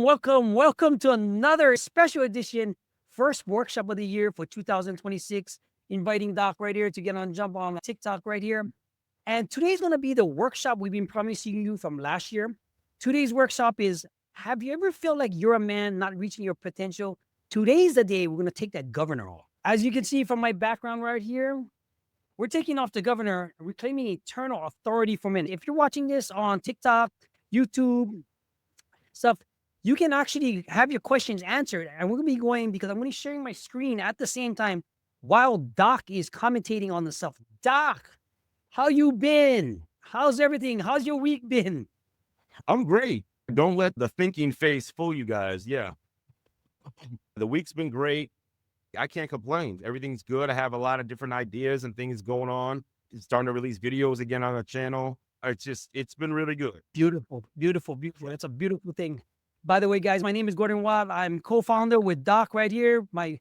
Welcome to another special edition, first workshop of the year for 2026. Inviting Doc right here to get on jump on TikTok right here. And today's going to be the workshop we've been promising you from last year. Today's workshop is, have you ever felt like you're a man not reaching your potential? Today's the day we're going to take that governor off. As you can see from my background right here, we're taking off the governor, reclaiming eternal authority for men. If you're watching this on TikTok, YouTube, stuff, you can actually have your questions answered. And we're going to be going, because I'm going to be sharing my screen at the same time while Doc is commentating on the stuff. Doc, how you been? How's everything? How's your week been? I'm great. Don't let the thinking face fool you guys. Yeah. The week's been great. I can't complain. Everything's good. I have a lot of different ideas and things going on. It's starting to release videos again on the channel. It's been really good. Beautiful. That's a beautiful thing. By the way, guys, my name is Gordon Watt. I'm co-founder with Doc right here, my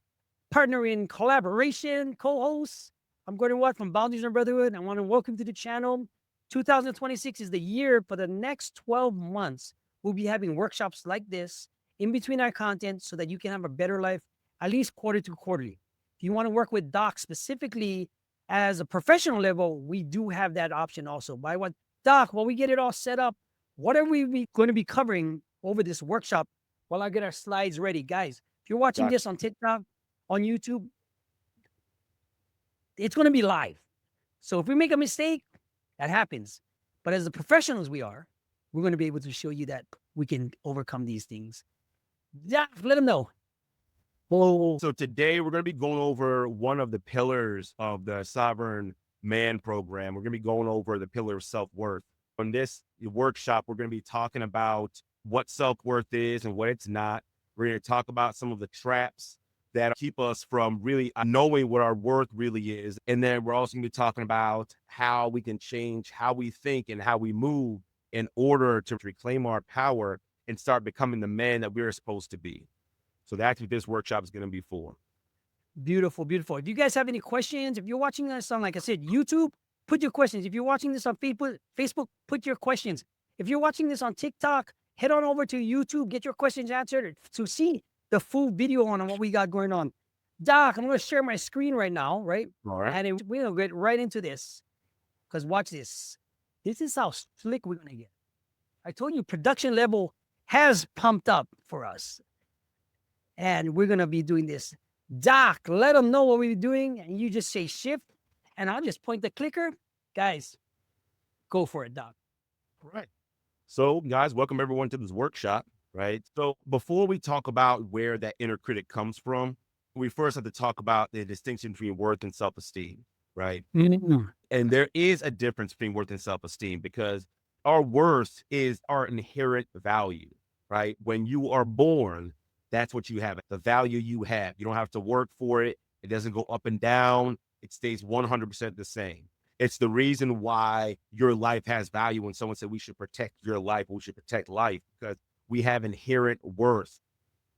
partner in collaboration, co-host. I'm Gordon Watt from Boundaries and Brotherhood. I want to welcome to the channel. 2026 is the year. For the next 12 months, we'll be having workshops like this in between our content so that you can have a better life, at least quarter to quarterly. If you want to work with Doc specifically as a professional level, we do have that option also. By what, Doc, while we get it all set up, what are we going to be covering over this workshop while I get our slides ready? Guys, if you're watching this on TikTok, on YouTube, it's going to be live. So if we make a mistake, that happens. But as the professionals we are, we're going to be able to show you that we can overcome these things. Yeah, let them know. So today we're going to be going over one of the pillars of the Sovereign Man program. We're going to be going over the pillar of self-worth. On this workshop, we're going to be talking about what self-worth is and what it's not. We're going to talk about some of the traps that keep us from really knowing what our worth really is. And then we're also going to be talking about how we can change how we think and how we move in order to reclaim our power and start becoming the man that we're supposed to be. So that's what this workshop is going to be for. Beautiful. If you guys have any questions, if you're watching us on, like I said, YouTube, put your questions. If you're watching this on Facebook, put your questions. If you're watching this on TikTok, head on over to YouTube, get your questions answered to see the full video on what we got going on. Doc, I'm going to share my screen right now, right? All right. And we'll get right into this, because watch this. This is how slick we're going to get. I told you production level has pumped up for us. And we're going to be doing this. Doc, let them know what we're doing. And you just say shift, and I'll just point the clicker. Guys, go for it, Doc. All right. So guys, welcome everyone to this workshop, right? So before we talk about where that inner critic comes from, we first have to talk about the distinction between worth and self-esteem, right? Mm-hmm. And there is a difference between worth and self-esteem, because our worth is our inherent value, right? When you are born, that's what you have, the value you have. You don't have to work for it. It doesn't go up and down. It stays 100% the same. It's the reason why your life has value. When someone said we should protect your life, we should protect life, because we have inherent worth.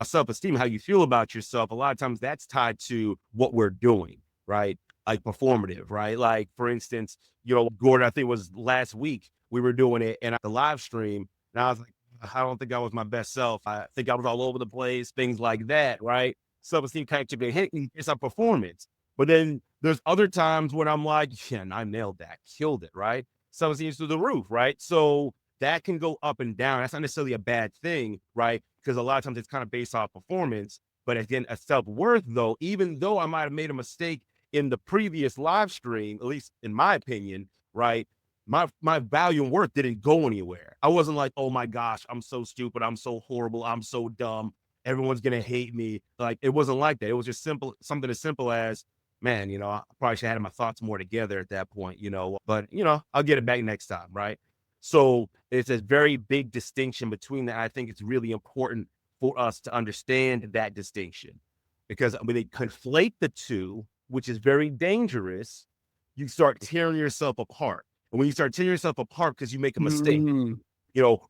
Self-esteem, how you feel about yourself, a lot of times that's tied to what we're doing, right? Like performative, right? Like, for instance, Gordon, I think it was last week, we were doing it in the live stream, and I was like, I don't think I was my best self. I think I was all over the place, things like that, right? Self-esteem kind of it's a performance. But then there's other times when I'm like, yeah, I nailed that, killed it, right? Self-esteem through the roof, right? So that can go up and down. That's not necessarily a bad thing, right? Because a lot of times it's kind of based off performance. But again, a self-worth, though, even though I might have made a mistake in the previous live stream, at least in my opinion, right? My value and worth didn't go anywhere. I wasn't like, oh my gosh, I'm so stupid, I'm so horrible, I'm so dumb, everyone's gonna hate me. Like, it wasn't like that. It was just something as simple as, man, I probably should have had my thoughts more together at that point, but I'll get it back next time, right? So it's a very big distinction between that. I think it's really important for us to understand that distinction, because when they conflate the two, which is very dangerous, you start tearing yourself apart. And when you start tearing yourself apart because you make a mistake,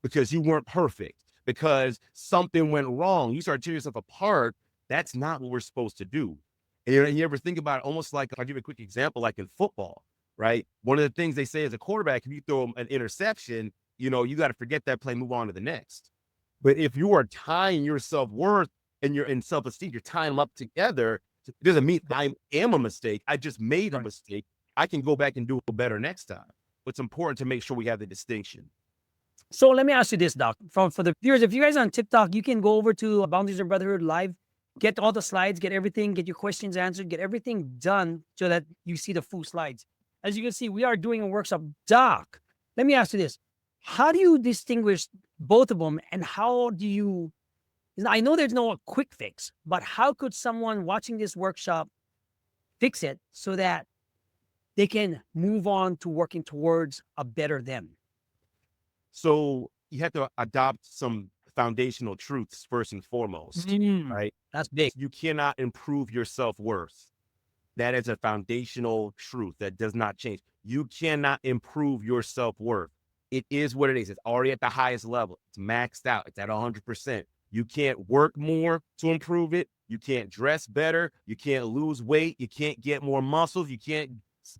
because you weren't perfect, because something went wrong, you start tearing yourself apart. That's not what we're supposed to do. And you ever think about it, almost like, I'll give you a quick example, like in football, right? One of the things they say as a quarterback, if you throw an interception, you got to forget that play, move on to the next. But if you are tying your self-worth and your in self-esteem, you're tying them up together, it doesn't mean I am a mistake. I just made a mistake. I can go back and do it better next time. It's important to make sure we have the distinction. So let me ask you this, Doc. For the viewers, if you guys are on TikTok, you can go over to Boundaries and Brotherhood Live, get all the slides, get everything, get your questions answered, get everything done so that you see the full slides. As you can see, we are doing a workshop. Doc, let me ask you this. How do you distinguish both of them, and how do you, I know there's no quick fix, but how could someone watching this workshop fix it so that they can move on to working towards a better them? So you have to adopt some foundational truths first and foremost, right? That's big. You cannot improve your self-worth. That is a foundational truth that does not change. You cannot improve your self-worth. It is what it is. It's already at the highest level. It's maxed out. It's at 100%. You can't work more to improve it. You can't dress better. You can't lose weight. You can't get more muscles. You can't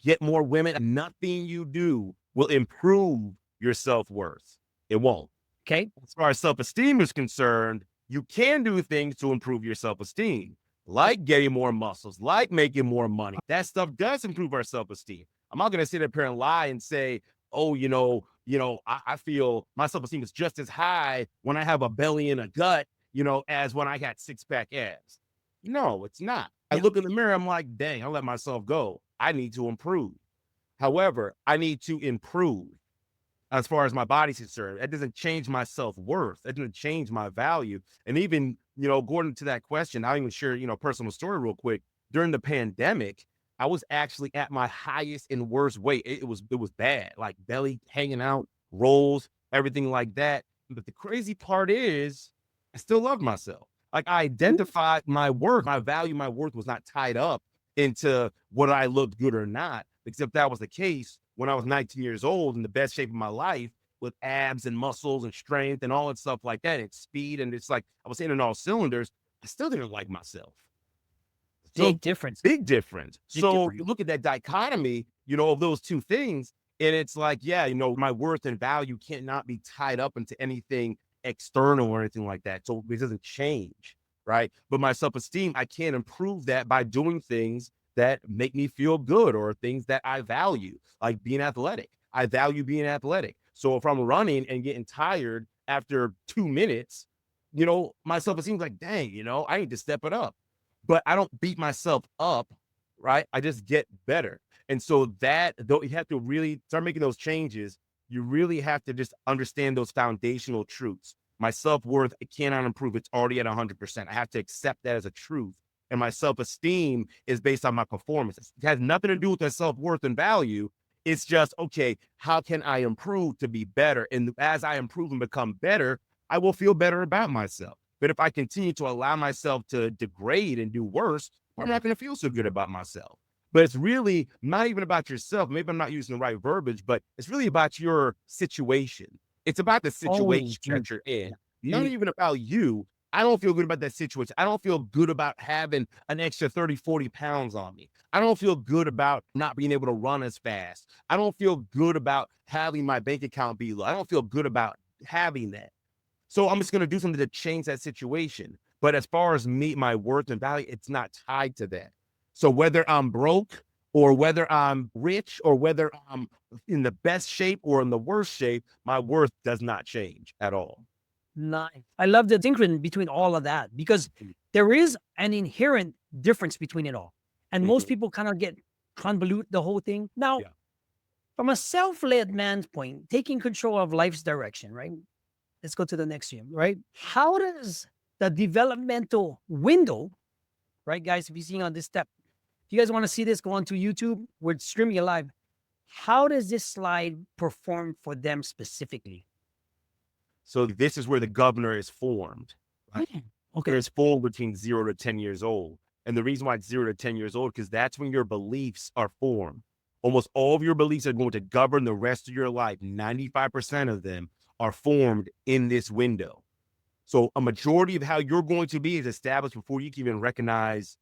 get more women. Nothing you do will improve your self-worth. It won't. Okay. As far as self-esteem is concerned, you can do things to improve your self-esteem, like getting more muscles, like making more money. That stuff does improve our self-esteem. I'm not going to sit up here and lie and say, oh, I feel my self-esteem is just as high when I have a belly and a gut, as when I got six-pack abs. No, it's not. I look in the mirror, I'm like, dang, I let myself go. I need to improve. However, I need to improve as far as my body's concerned. That doesn't change my self-worth. That doesn't change my value. And even, going to that question, I'll even share, personal story real quick. During the pandemic, I was actually at my highest and worst weight. It was bad, like belly hanging out, rolls, everything like that. But the crazy part is I still love myself. Like, I identified my worth, my value, my worth was not tied up into whether I looked good or not. Except that was the case when I was 19 years old, in the best shape of my life, with abs and muscles and strength and all that stuff like that, and speed. And it's like I was hitting all cylinders. I still didn't like myself. Big difference. Big difference. Big So difference. you look at that dichotomy, of those two things, and it's like, my worth and value cannot be tied up into anything external or anything like that. So it doesn't change, right? But my self-esteem, I can't improve that by doing things that make me feel good or things that I value, like being athletic. I value being athletic. So if I'm running and getting tired after 2 minutes, my self-esteem is like, dang, I need to step it up. But I don't beat myself up, right? I just get better. And so that, though, you have to really start making those changes. You really have to just understand those foundational truths. My self-worth, it cannot improve. It's already at 100%. I have to accept that as a truth. And my self-esteem is based on my performance. It has nothing to do with that self-worth and value. It's just, okay, how can I improve to be better? And as I improve and become better, I will feel better about myself. But if I continue to allow myself to degrade and do worse, I'm not going to feel so good about myself. But it's really not even about yourself. Maybe I'm not using the right verbiage, but it's really about your situation. It's about the situation that you're in. Not even about you. I don't feel good about that situation. I don't feel good about having an extra 30, 40 pounds on me. I don't feel good about not being able to run as fast. I don't feel good about having my bank account be low. I don't feel good about having that. So I'm just going to do something to change that situation. But as far as me, my worth and value, it's not tied to that. So whether I'm broke or whether I'm rich or whether I'm in the best shape or in the worst shape, my worth does not change at all. Nice. I love the distinction between all of that, because there is an inherent difference between it all. And most people kind of get convolute the whole thing. Now, from a self-led man's point, taking control of life's direction, right? Let's go to the next one, right? How does the developmental window, right, guys, if you're seeing on this step, if you guys want to see this, go on to YouTube. We're streaming it live. How does this slide perform for them specifically? So this is where the governor is formed. Right? Okay. It's formed between 0 to 10 years old. And the reason why it's 0 to 10 years old, because that's when your beliefs are formed. Almost all of your beliefs are going to govern the rest of your life. 95% of them are formed in this window. So a majority of how you're going to be is established before you can even recognize,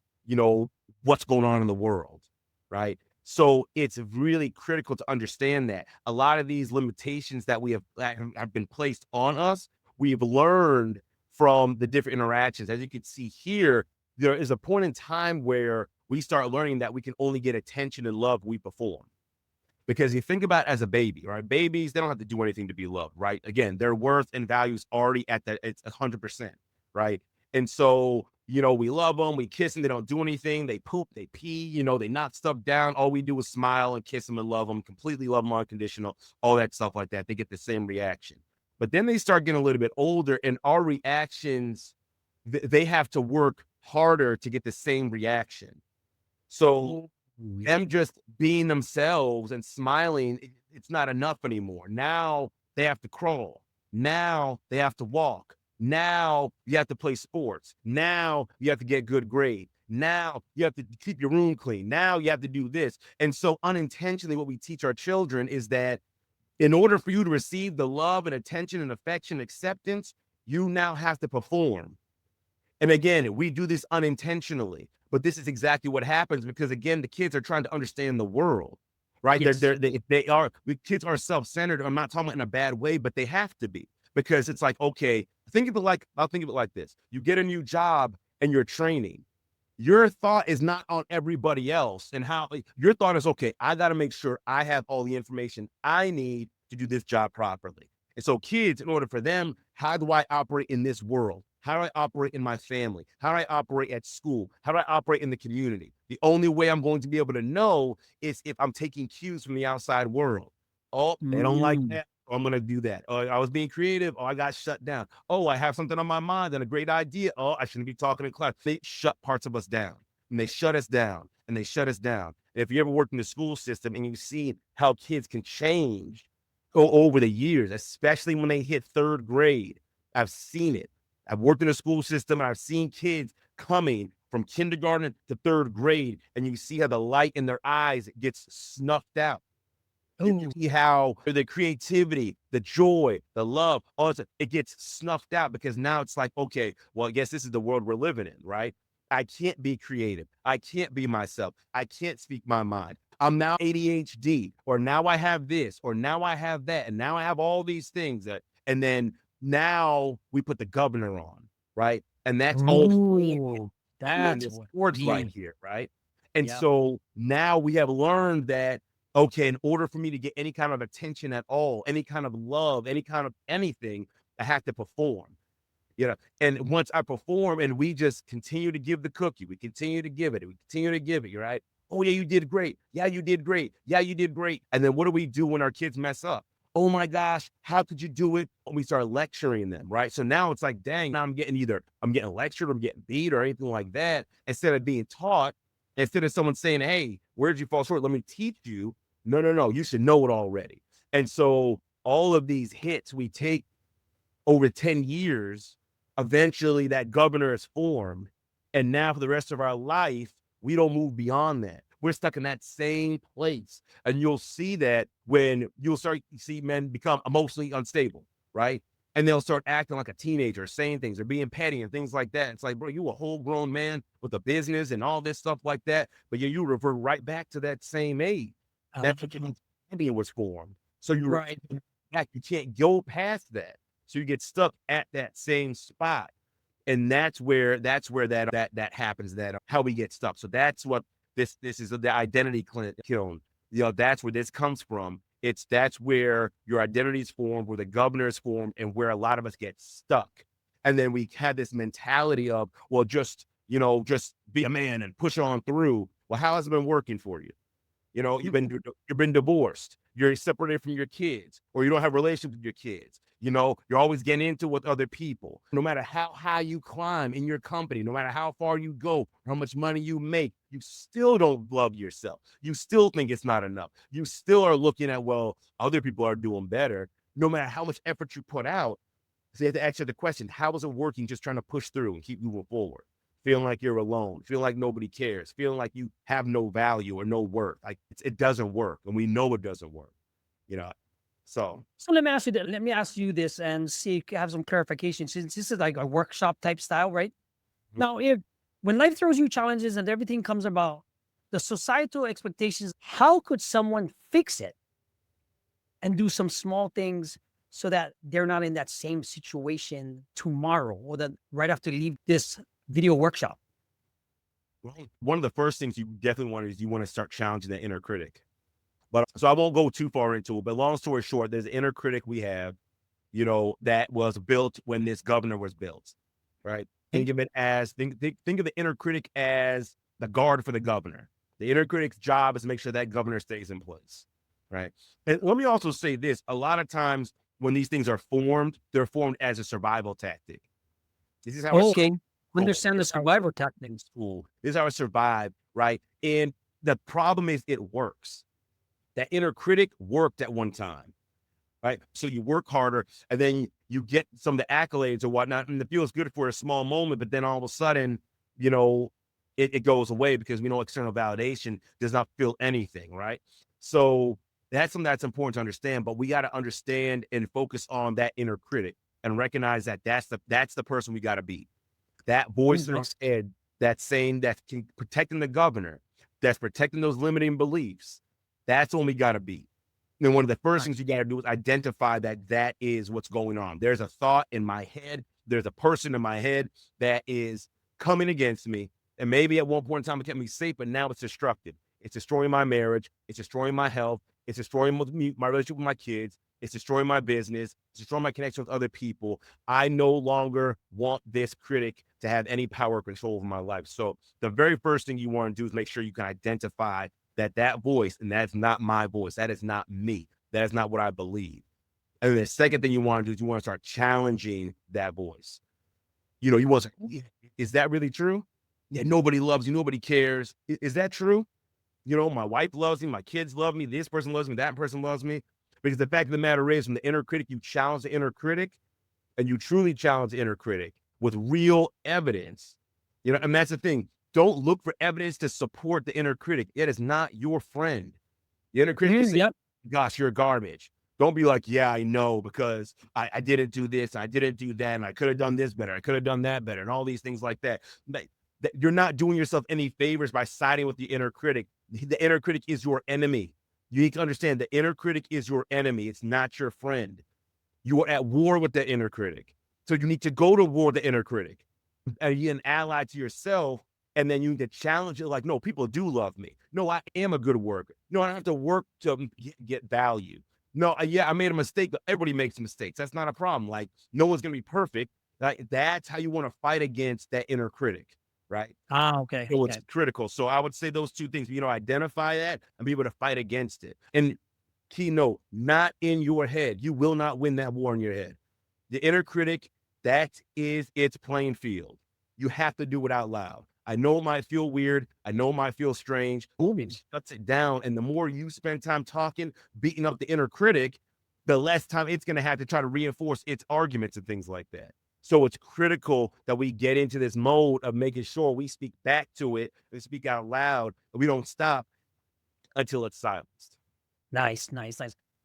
what's going on in the world, right? So it's really critical to understand that a lot of these limitations that we have been placed on us, we've learned from the different interactions. As you can see here, there is a point in time where we start learning that we can only get attention and love we perform. Because you think about it as a baby, right? Babies, they don't have to do anything to be loved, right? Again, their worth and values already at that, it's 100%, right? And so, we love them, we kiss them, they don't do anything, they poop, they pee, they knock stuff down. All we do is smile and kiss them and love them, completely love them, unconditional, all that stuff like that. They get the same reaction. But then they start getting a little bit older, and our reactions, they have to work harder to get the same reaction. So them just being themselves and smiling, it's not enough anymore. Now they have to crawl. Now they have to walk. Now you have to play sports. Now you have to get good grades. Now you have to keep your room clean. Now you have to do this. And so unintentionally, what we teach our children is that in order for you to receive the love and attention and affection, and acceptance, you now have to perform. And again, we do this unintentionally, but this is exactly what happens because, again, the kids are trying to understand the world, right? Yes. Kids are self-centered. I'm not talking about in a bad way, but they have to be, because it's like, okay, I'll think of it like this. You get a new job and you're training. Your thought is not on everybody else and how your thought is, okay, I got to make sure I have all the information I need to do this job properly. And so kids, in order for them, how do I operate in this world? How do I operate in my family? How do I operate at school? How do I operate in the community? The only way I'm going to be able to know is if I'm taking cues from the outside world. Oh, they don't like that. Oh, I'm going to do that. Oh, I was being creative. Oh, I got shut down. Oh, I have something on my mind and a great idea. Oh, I shouldn't be talking in class. They shut parts of us down, and they shut us down, and they shut us down. And if you ever worked in the school system and you've seen how kids can change over the years, especially when they hit third grade, I've seen it. I've worked in a school system and I've seen kids coming from kindergarten to third grade, and you see how the light in their eyes gets snuffed out. You see how the creativity, the joy, the love, all that, it gets snuffed out because now it's like, okay, well, I guess this is the world we're living in, right? I can't be creative. I can't be myself. I can't speak my mind. I'm now ADHD, or now I have this, or now I have that, and now I have all these things and then now we put the governor on, right? And that's all That's this what sports right here, right? And Yep. so now we have learned that, okay, in order for me to get any kind of attention at all, any kind of love, any kind of anything, I have to perform. And once I perform and we just continue to give the cookie, we continue to give it, we continue to give it, you're right. Oh, yeah, you did great. Yeah, you did great. Yeah, you did great. And then what do we do when our kids mess up? Oh my gosh, how could you do it? And we start lecturing them, right? So now it's like, dang, now I'm getting lectured, or I'm getting beat or anything like that. Instead of being taught, instead of someone saying, hey, where'd you fall short? Let me teach you. No, you should know it already. And so all of these hits we take over 10 years, eventually that governor is formed. And now for the rest of our life, we don't move beyond that. We're stuck in that same place. And you'll see that when you'll start to see men become emotionally unstable, right? And they'll start acting like a teenager, saying things or being petty and things like that. It's like, bro, you a whole grown man with a business and all this stuff like that. But you revert right back to that same age. That's what Indian was formed. So you Right. you can't go past that. So you get stuck at that same spot. And that's where that happens, that how we get stuck. So that's what this is, the identity kiln. That's where this comes from. That's where your identity is formed, where the governor is formed, and where a lot of us get stuck. And then we have this mentality of, well, just be a man and push on through. Well, how has it been working for you? You've been divorced, you're separated from your kids, or you don't have a relationship with your kids. You're always getting into with other people. No matter how high you climb in your company, no matter how far you go, how much money you make, you still don't love yourself. You still think it's not enough. You still are looking at, well, other people are doing better. No matter how much effort you put out, so you have to ask the question, how is it working just trying to push through and keep moving forward? Feeling like you're alone, feeling like nobody cares, feeling like you have no value or no worth. Like it doesn't work. And we know it doesn't work, So let me ask you this and see if you have some clarification, since this is like a workshop type style, right? Now, when life throws you challenges and everything comes about, the societal expectations, how could someone fix it and do some small things so that they're not in that same situation tomorrow or that right after they leave this video workshop? Well, one of the first things you definitely want is you want to start challenging that inner critic. But so I won't go too far into it, but long story short, there's an inner critic we have, that was built when this governor was built, right? Think of it as, think of the inner critic as the guard for the governor. The inner critic's job is to make sure that governor stays in place, right? And let me also say this, a lot of times when these things are formed, they're formed as a survival tactic. This is how Okay. Understand the survivor tactics. school. This is how I survive, right? And the problem is it works. That inner critic worked at one time, right? So you work harder and then you get some of the accolades or whatnot, and it feels good for a small moment, but then all of a sudden, it goes away because we know external validation does not feel anything, right? So that's something that's important to understand, but we got to understand and focus on that inner critic and recognize that that's the person we got to beat. That voice in our head that's saying that protecting the governor, that's protecting those limiting beliefs. That's what we got to beat. And one of the first things you got to do is identify that is what's going on. There's a thought in my head. There's a person in my head that is coming against me. And maybe at one point in time it kept me safe, but now it's destructive. It's destroying my marriage. It's destroying my health. It's destroying my relationship with my kids. It's destroying my business. It's destroying my connection with other people. I no longer want this critic to have any power or control over my life. So the very first thing you want to do is make sure you can identify that voice, and that's not my voice. That is not me. That is not what I believe. And the second thing you want to do is you want to start challenging that voice. You want to say, is that really true? Yeah, nobody loves you. Nobody cares. Is that true? My wife loves me. My kids love me. This person loves me. That person loves me. Because the fact of the matter is, from the inner critic, you challenge the inner critic, and you truly challenge the inner critic with real evidence. And that's the thing. Don't look for evidence to support the inner critic. It is not your friend. The inner critic is saying, gosh, you're garbage. Don't be like, yeah, I know, because I didn't do this, I didn't do that, and I could have done this better, I could have done that better, and all these things like that. You're not doing yourself any favors by siding with the inner critic. The inner critic is your enemy. You need to understand the inner critic is your enemy. It's not your friend. You are at war with the inner critic. So you need to go to war with the inner critic. And you're an ally to yourself. And then you need to challenge it like, no, people do love me. No, I am a good worker. No, I don't have to work to get value. No, I made a mistake, but everybody makes mistakes. That's not a problem. Like, no one's going to be perfect. That's how you want to fight against that inner critic, right? Okay. So it's critical. So I would say those two things, identify that and be able to fight against it. And key note, not in your head. You will not win that war in your head. The inner critic, that is its playing field. You have to do it out loud. I know it might feel weird. I know it might feel strange. It shuts it down. And the more you spend time talking, beating up the inner critic, the less time it's going to have to try to reinforce its arguments and things like that. So it's critical that we get into this mode of making sure we speak back to it, we speak out loud, and we don't stop until it's silenced. Nice.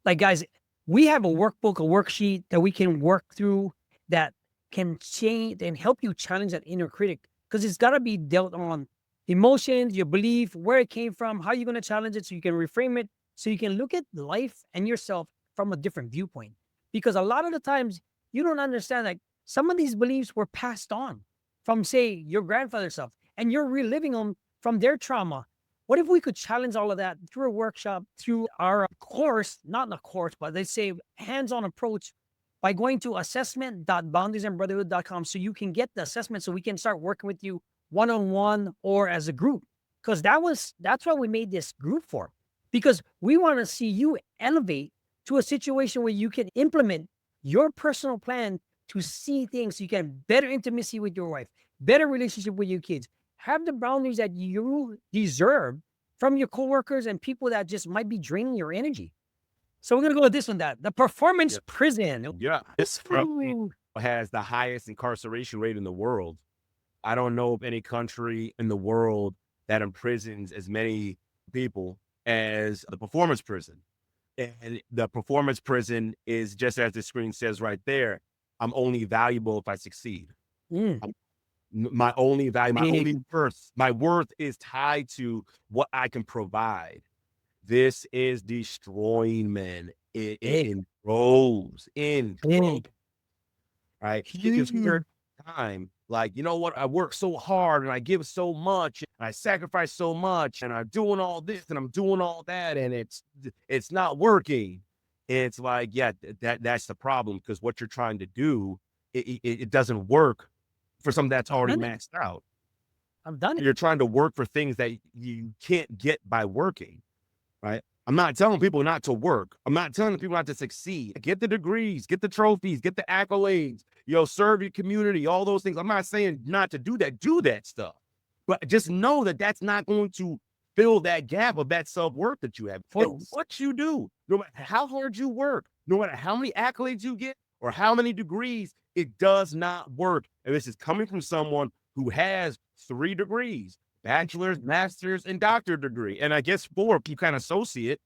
Like, guys, we have a workbook, a worksheet that we can work through that can change and help you challenge that inner critic, because it's got to be dealt on emotions, your belief, where it came from, how you're going to challenge it so you can reframe it, so you can look at life and yourself from a different viewpoint. Because a lot of the times you don't understand, like, some of these beliefs were passed on from, say, your grandfather's self, and you're reliving them from their trauma. What if we could challenge all of that through a workshop, through our course, not a course, but they say hands-on approach, by going to assessment.boundariesandbrotherhood.com so you can get the assessment so we can start working with you one-on-one or as a group. Because that's what we made this group for. Because we want to see you elevate to a situation where you can implement your personal plan to see things so you can have better intimacy with your wife, better relationship with your kids, have the boundaries that you deserve from your coworkers and people that just might be draining your energy. So we're going to go with this one, the performance prison. Yeah. This has the highest incarceration rate in the world. I don't know of any country in the world that imprisons as many people as the performance prison. And the performance prison is, just as the screen says right there, I'm only valuable if I succeed. My only value, my only worth, my worth is tied to what I can provide. This is destroying men Big. it grows in, Big. right? Because Huge. you're time, like, you know what? I work so hard and I give so much and I sacrifice so much and I'm doing all this and I'm doing all that and it's not working. It's like, yeah, that's the problem because what you're trying to do, it doesn't work for something that's I've already done it. maxed out. I've done it. You're trying to work for things that you can't get by working, right? I'm not telling people not to work. I'm not telling people not to succeed. Get the degrees, get the trophies, get the accolades, serve your community, all those things. I'm not saying not to do that stuff. But just know that that's not going to fill that gap of that self-worth that you have. And what you do, no matter how hard you work, no matter how many accolades you get or how many degrees, it does not work. And this is coming from someone who has 3 degrees, bachelor's, master's, and doctorate degree. And I guess 4 if you kind of associate,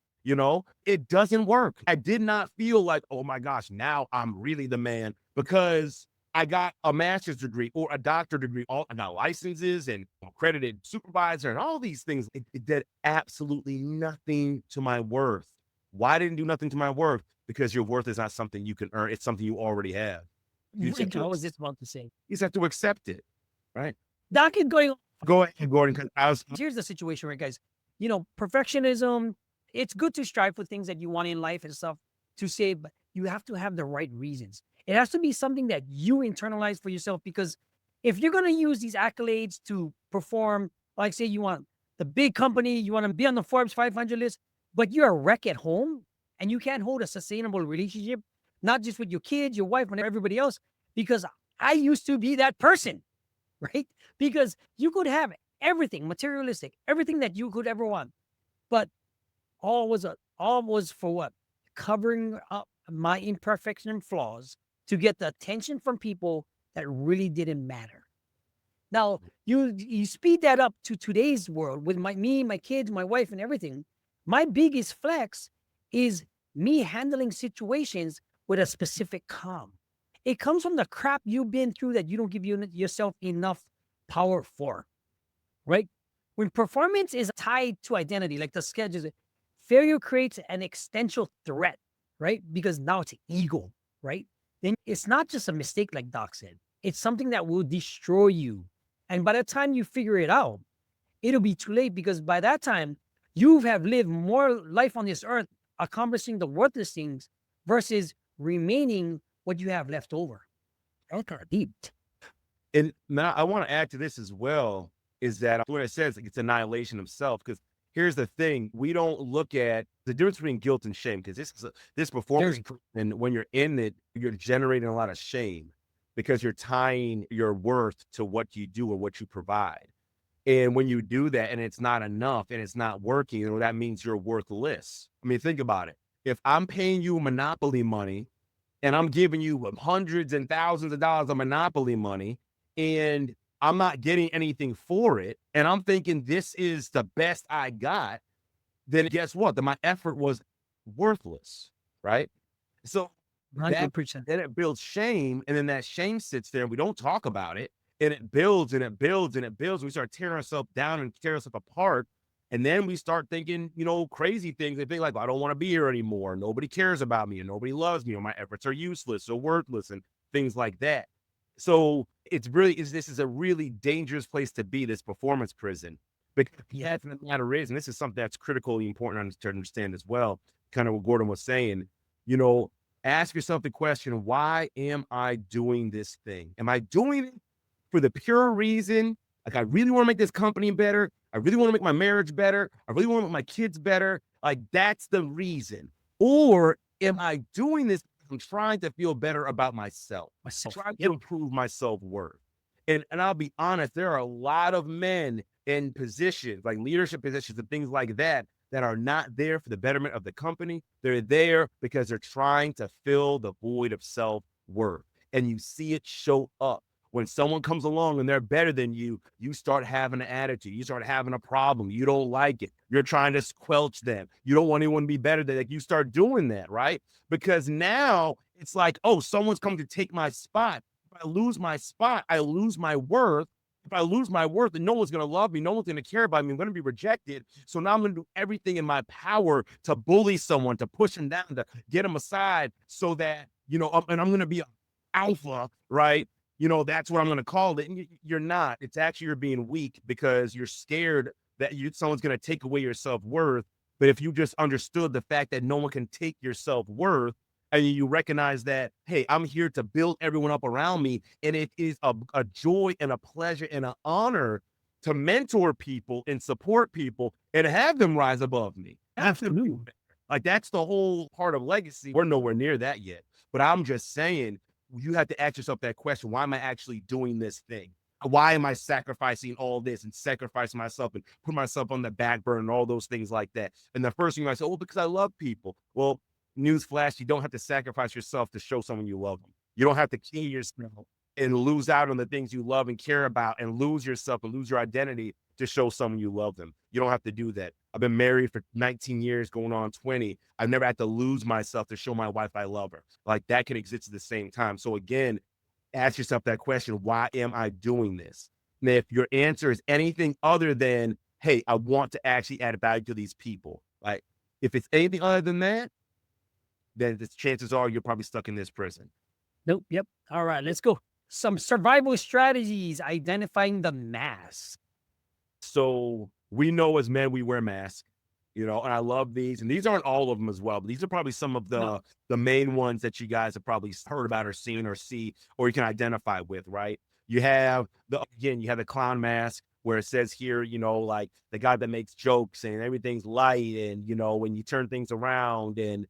it doesn't work. I did not feel like, oh my gosh, now I'm really the man because I got a master's degree or a doctorate degree. I got licenses and accredited supervisor and all these things. It did absolutely nothing to my worth. Why didn't it do nothing to my worth? Because your worth is not something you can earn. It's something you already have. I was just about to say. You just have to accept it, right? Doc is going. Go ahead, Gordon, because Here's the situation, right, guys? Perfectionism, it's good to strive for things that you want in life and stuff to say, but you have to have the right reasons. It has to be something that you internalize for yourself because if you're going to use these accolades to perform, like say you want the big company, you want to be on the Forbes 500 list, but you're a wreck at home and you can't hold a sustainable relationship, not just with your kids, your wife, and everybody else, because I used to be that person, right? Because you could have everything materialistic, everything that you could ever want, but all was for what? Covering up my imperfection and flaws to get the attention from people that really didn't matter. Now you speed that up to today's world with me, my kids, my wife, and everything. My biggest flex is me handling situations with a specific calm. It comes from the crap you've been through that you don't give yourself enough power for, right? When performance is tied to identity, like the schedules, failure creates an existential threat, right? Because now it's ego, right? Then it's not just a mistake, like Doc said. It's something that will destroy you. And by the time you figure it out, it'll be too late because by that time, you have lived more life on this earth accomplishing the worthless things versus remaining what you have left over. That's kind of deep. And now I want to add to this as well, is that what it says, like, it's annihilation of self. Because here's the thing, we don't look at the difference between guilt and shame, because this performance, and when you're in it, you're generating a lot of shame because you're tying your worth to what you do or what you provide. And when you do that and it's not enough and it's not working, that means you're worthless. I mean, think about it. If I'm paying you monopoly money and I'm giving you hundreds and thousands of dollars of monopoly money and I'm not getting anything for it, and I'm thinking this is the best I got, then guess what? Then my effort was worthless, right? So 100%. then it builds shame, and then that shame sits there and we don't talk about it, and it builds and it builds and it builds. We start tearing ourselves down and tearing ourselves apart. And then we start thinking, crazy things. They think like, I don't want to be here anymore. Nobody cares about me and nobody loves me, or my efforts are useless or worthless and things like that. So this is a really dangerous place to be, this performance prison. Because the matter is, and this is something that's critically important to understand as well, kind of what Gordon was saying, ask yourself the question, why am I doing this thing? Am I doing it for the pure reason, like I really want to make this company better, I really want to make my marriage better, I really want to make my kids better, like that's the reason? Or am I doing this I'm trying to feel better about myself, trying to improve my self-worth? And I'll be honest, there are a lot of men in positions, like leadership positions and things like that, that are not there for the betterment of the company. They're there because they're trying to fill the void of self-worth. And you see it show up. When someone comes along and they're better than you, you start having an attitude. You start having a problem. You don't like it. You're trying to squelch them. You don't want anyone to be better than, like, you start doing that, right? Because now it's like, oh, someone's coming to take my spot. If I lose my spot, I lose my worth. If I lose my worth, then no one's going to love me. No one's going to care about me. I'm going to be rejected. So now I'm going to do everything in my power to bully someone, to push them down, to get them aside so that, and I'm going to be an alpha, right? That's what I'm going to call it. And you're not. It's actually you're being weak because you're scared that someone's going to take away your self-worth. But if you just understood the fact that no one can take your self-worth, and you recognize that, hey, I'm here to build everyone up around me. And it is a joy and a pleasure and an honor to mentor people and support people and have them rise above me. Absolutely. Like, that's the whole part of legacy. We're nowhere near that yet. But I'm just saying, you have to ask yourself that question. Why am I actually doing this thing? Why am I sacrificing all this and sacrificing myself and put myself on the back burner and all those things like that? And the first thing I say, because I love people. Well, newsflash, you don't have to sacrifice yourself to show someone you love them. You don't have to kill yourself and lose out on the things you love and care about and lose yourself and lose your identity to show someone you love them. You don't have to do that. I've been married for 19 years, going on 20. I've never had to lose myself to show my wife I love her. Like, that can exist at the same time. So again, ask yourself that question, why am I doing this? And if your answer is anything other than, hey, I want to actually add value to these people. Like, if it's anything other than that, then the chances are you're probably stuck in this prison. Nope. Yep. All right, let's go. Some survival strategies, identifying the mask. So we know as men, we wear masks, and I love these. And these aren't all of them as well, but these are probably some of the main ones that you guys have probably heard about or seen or see, or you can identify with, right? You have the clown mask where it says here, like the guy that makes jokes and everything's light. And, when you turn things around and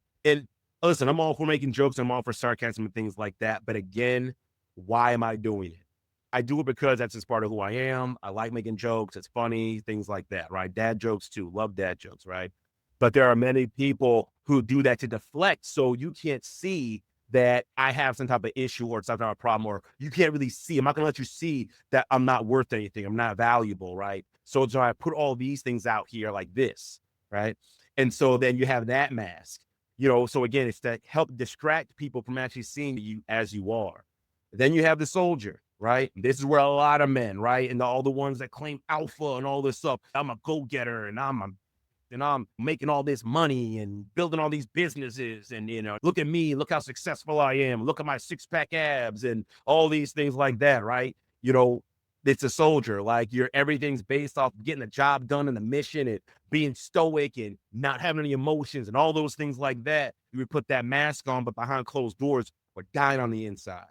listen, I'm all for making jokes. I'm all for sarcasm and things like that. But again, why am I doing it? I do it because that's just part of who I am. I like making jokes. It's funny, things like that, right? Dad jokes too. Love dad jokes, right? But there are many people who do that to deflect. So you can't see that I have some type of issue or some type of problem, or you can't really see. I'm not going to let you see that I'm not worth anything. I'm not valuable, right? So I put all these things out here like this, right? And so then you have that mask. So again, it's to help distract people from actually seeing you as you are. Then you have the soldier, right? This is where a lot of men, right? And all the ones that claim alpha and all this stuff. I'm a go-getter and I'm making all this money and building all these businesses. And, look at me, look how successful I am. Look at my 6-pack abs and all these things like that, right? It's a soldier. Like, everything's based off getting the job done and the mission and being stoic and not having any emotions and all those things like that. You would put that mask on, but behind closed doors, we're dying on the inside.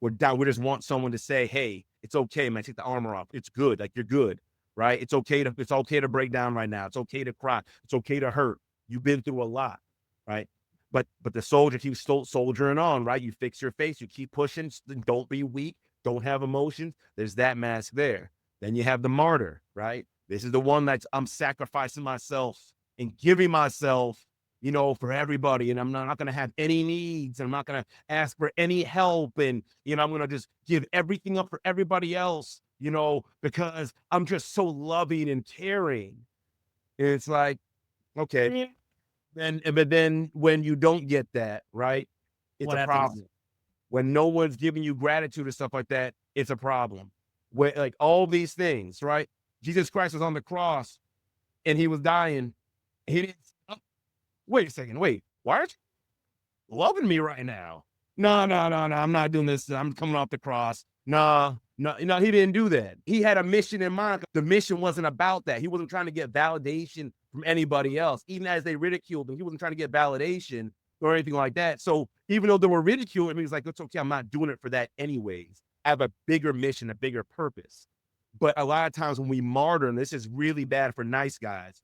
We're down. We just want someone to say, hey, it's okay, man. Take the armor off. It's good. Like, you're good, right? It's okay to break down right now. It's okay to cry. It's okay to hurt. You've been through a lot, right? But the soldier keeps soldiering on, right? You fix your face. You keep pushing. Don't be weak. Don't have emotions. There's that mask there. Then you have the martyr, right? This is the one that's I'm sacrificing myself and giving myself, for everybody. And I'm not going to have any needs. I'm not going to ask for any help. And, I'm going to just give everything up for everybody else, because I'm just so loving and caring. And it's like, okay. But then when you don't get that, right, it's What a happens? problem. When no one's giving you gratitude and stuff like that, it's a problem. When, like, all these things, right? Jesus Christ was on the cross and he was dying. He didn't, wait a second, why aren't you loving me right now? No, I'm not doing this. I'm coming off the cross. No, he didn't do that. He had a mission in mind. The mission wasn't about that. He wasn't trying to get validation from anybody else. Even as they ridiculed him, he wasn't trying to get validation or anything like that. So even though they were ridiculing him, he's like, it's okay. I'm not doing it for that anyways. I have a bigger mission, a bigger purpose. But a lot of times when we martyr, and this is really bad for nice guys,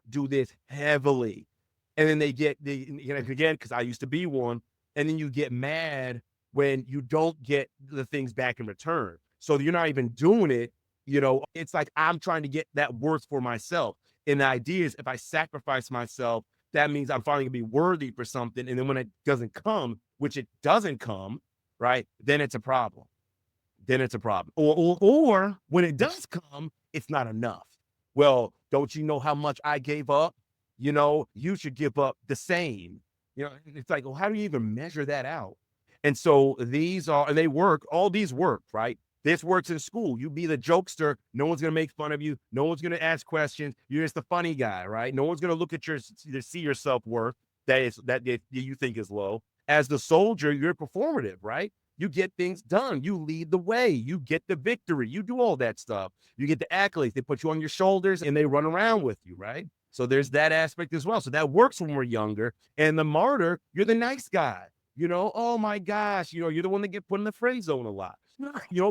do this heavily. And then they get again, because I used to be one, and then you get mad when you don't get the things back in return. So you're not even doing it. It's like I'm trying to get that worth for myself. And the idea is if I sacrifice myself, that means I'm finally gonna be worthy for something. And then when it doesn't come, which it doesn't come, right, then it's a problem. Or when it does come, it's not enough. Well, don't you know how much I gave up? You should give up the same. It's like, well, how do you even measure that out? And so all these work, right? This works in school. You be the jokester. No one's going to make fun of you. No one's going to ask questions. You're just the funny guy, right? No one's going to look at see your self-worth that you think is low. As the soldier, you're performative, right? You get things done. You lead the way. You get the victory. You do all that stuff. You get the accolades. They put you on your shoulders and they run around with you, right? So there's that aspect as well. So that works when we're younger. And the martyr, you're the nice guy. Oh my gosh, you're the one that get put in the friend zone a lot.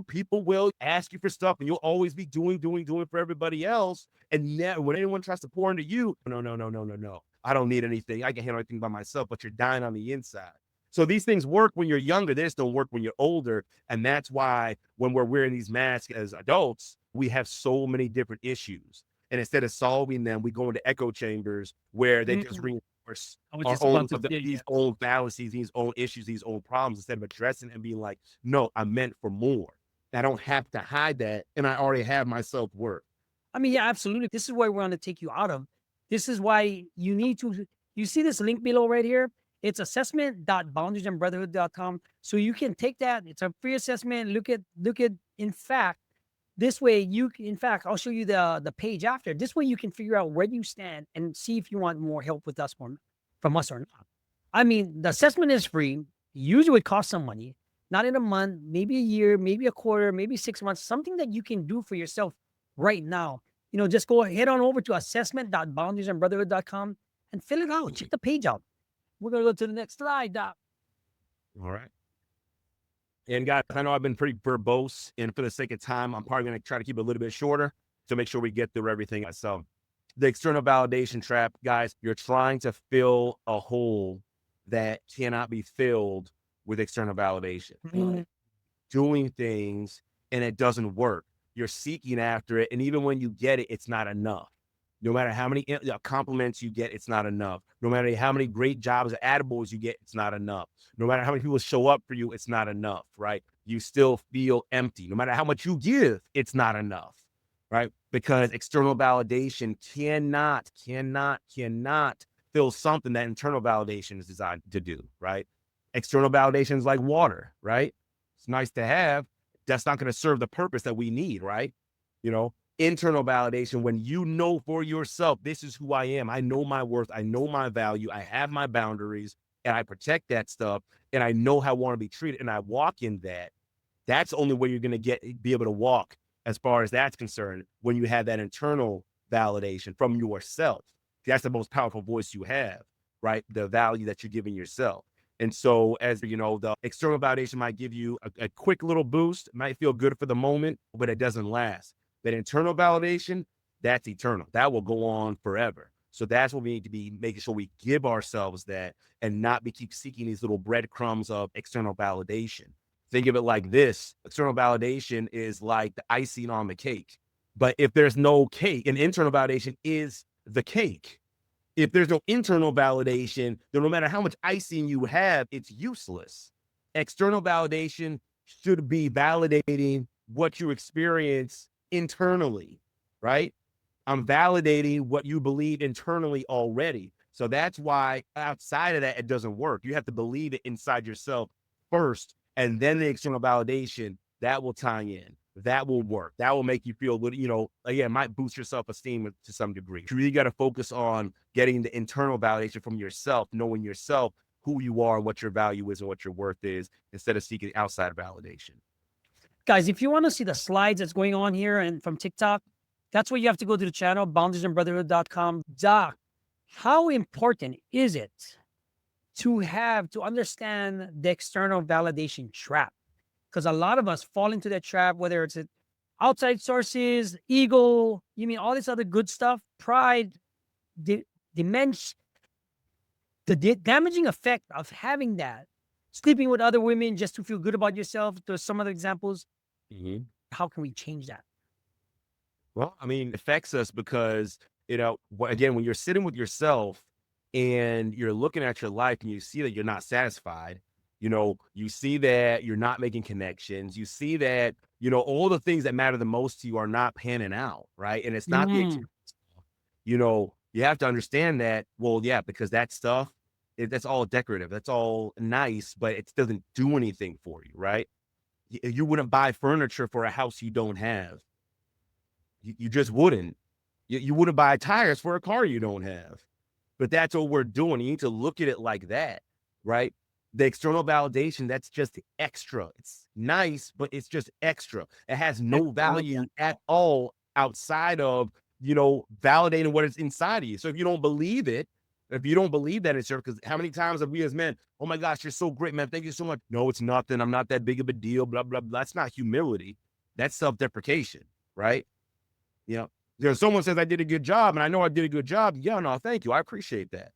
People will ask you for stuff and you'll always be doing for everybody else. And when anyone tries to pour into you, no. I don't need anything. I can handle everything by myself, but you're dying on the inside. So these things work when you're younger. They just don't work when you're older. And that's why when we're wearing these masks as adults, we have so many different issues. And instead of solving them, we go into echo chambers where they just reinforce these old fallacies, these old issues, these old problems, instead of addressing and being like, no, I'm meant for more. I don't have to hide that. And I already have my self-worth. I mean, yeah, absolutely. This is why we're going to take you out of. This is why you need to, you see this link below right here? It's assessment.boundariesandbrotherhood.com. So you can take that. It's a free assessment. Look at, in fact, this way I'll show you the page after. This way you can figure out where you stand and see if you want more help with us from us or not. I mean, the assessment is free. Usually would cost some money, not in a month, maybe a year, maybe a quarter, maybe 6 months, something that you can do for yourself right now. Just go head on over to assessment.boundariesandbrotherhood.com and fill it out. Check the page out. We're going to go to the next slide, Doc. All right. And guys, I know I've been pretty verbose, and for the sake of time, I'm probably going to try to keep it a little bit shorter to make sure we get through everything. So the external validation trap, guys, you're trying to fill a hole that cannot be filled with external validation. Doing things and it doesn't work. You're seeking after it. And even when you get it, it's not enough. No matter how many compliments you get, it's not enough. No matter how many great jobs or attaboys you get, it's not enough. No matter how many people show up for you, it's not enough, right? You still feel empty. No matter how much you give, it's not enough, right? Because external validation cannot fill something that internal validation is designed to do, right? External validation is like water, right? It's nice to have. That's not going to serve the purpose that we need, right? Internal validation, when you know for yourself, this is who I am. I know my worth. I know my value. I have my boundaries and I protect that stuff. And I know how I want to be treated. And I walk in that. That's the only way you're going to be able to walk as far as that's concerned, when you have that internal validation from yourself. That's the most powerful voice you have, right? The value that you're giving yourself. And so as the external validation might give you a quick little boost, might feel good for the moment, but it doesn't last. That internal validation, that's eternal. That will go on forever. So that's what we need to be making sure we give ourselves that, and not keep seeking these little breadcrumbs of external validation. Think of it like this. External validation is like the icing on the cake. But if there's no cake, and internal validation is the cake. If there's no internal validation, then no matter how much icing you have, it's useless. External validation should be validating what you experience internally, right? I'm validating what you believe internally already. So that's why outside of that, it doesn't work. You have to believe it inside yourself first, and then the external validation, that will tie in. That will work. That will make you feel good. Again, might boost your self-esteem to some degree. You really got to focus on getting the internal validation from yourself, knowing yourself, who you are, what your value is, and what your worth is, instead of seeking outside validation. Guys, if you want to see the slides that's going on here and from TikTok, that's where you have to go to the channel, boundariesandbrotherhood.com. Doc, how important is it to understand the external validation trap? Because a lot of us fall into that trap, whether it's outside sources, ego, all this other good stuff, pride, dementia, the damaging effect of having that, sleeping with other women just to feel good about yourself. There's some other examples. Mm-hmm. How can we change that? Well, it affects us because, again, when you're sitting with yourself and you're looking at your life and you see that you're not satisfied, you see that you're not making connections. You see that, all the things that matter the most to you are not panning out, right? And it's not you have to understand that, well, yeah, because that stuff, that's all decorative. That's all nice, but it doesn't do anything for you, right? You wouldn't buy furniture for a house you don't have. You just wouldn't. You wouldn't buy tires for a car you don't have. But that's what we're doing. You need to look at it like that, right? The external validation, that's just extra. It's nice, but it's just extra. It has no value at all outside of, validating what is inside of you. So if you don't believe it, if you don't believe that it's your, because how many times have we as men, oh my gosh, you're so great, man. Thank you so much. No, it's nothing. I'm not that big of a deal, blah, blah, blah. That's not humility. That's self-deprecation, right? Someone says I did a good job and I know I did a good job. Yeah, no, thank you. I appreciate that.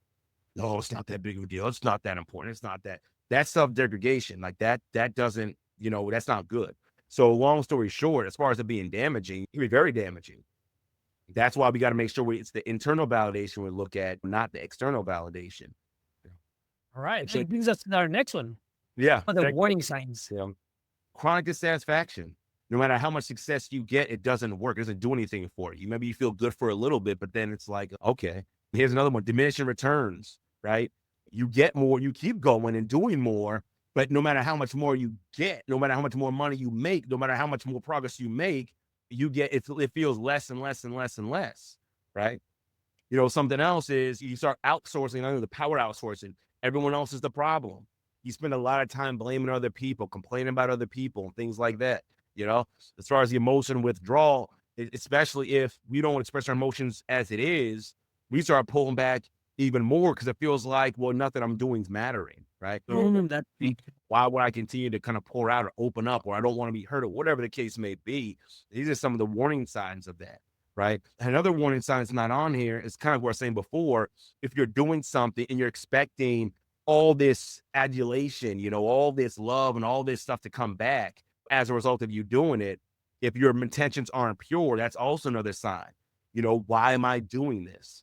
No, it's not that big of a deal. It's not that important. It's not that. That's self-degradation. Like that doesn't, that's not good. So long story short, as far as it being damaging, it can be very damaging. That's why we got to make sure it's the internal validation we look at, not the external validation. All right. So it brings us to our next one. Yeah. The warning signs. Chronic dissatisfaction. No matter how much success you get, it doesn't work. It doesn't do anything for you. Maybe you feel good for a little bit, but then it's like, okay, here's another one. Diminishing returns, right? You get more, you keep going and doing more, but no matter how much more you get, no matter how much more money you make, no matter how much more progress you make, it feels less and less and less and less, right? Something else is you start outsourcing, under the power outsourcing. Everyone else is the problem. You spend a lot of time blaming other people, complaining about other people, and things like that. As far as the emotion withdrawal, especially if we don't express our emotions as it is, we start pulling back even more because it feels like, well, nothing I'm doing is mattering, right? So why would I continue to kind of pour out or open up, or I don't want to be hurt, or whatever the case may be? These are some of the warning signs of that, right? Another warning sign that's not on here is kind of what I was saying before. If you're doing something and you're expecting all this adulation, all this love and all this stuff to come back as a result of you doing it, if your intentions aren't pure, that's also another sign. Why am I doing this?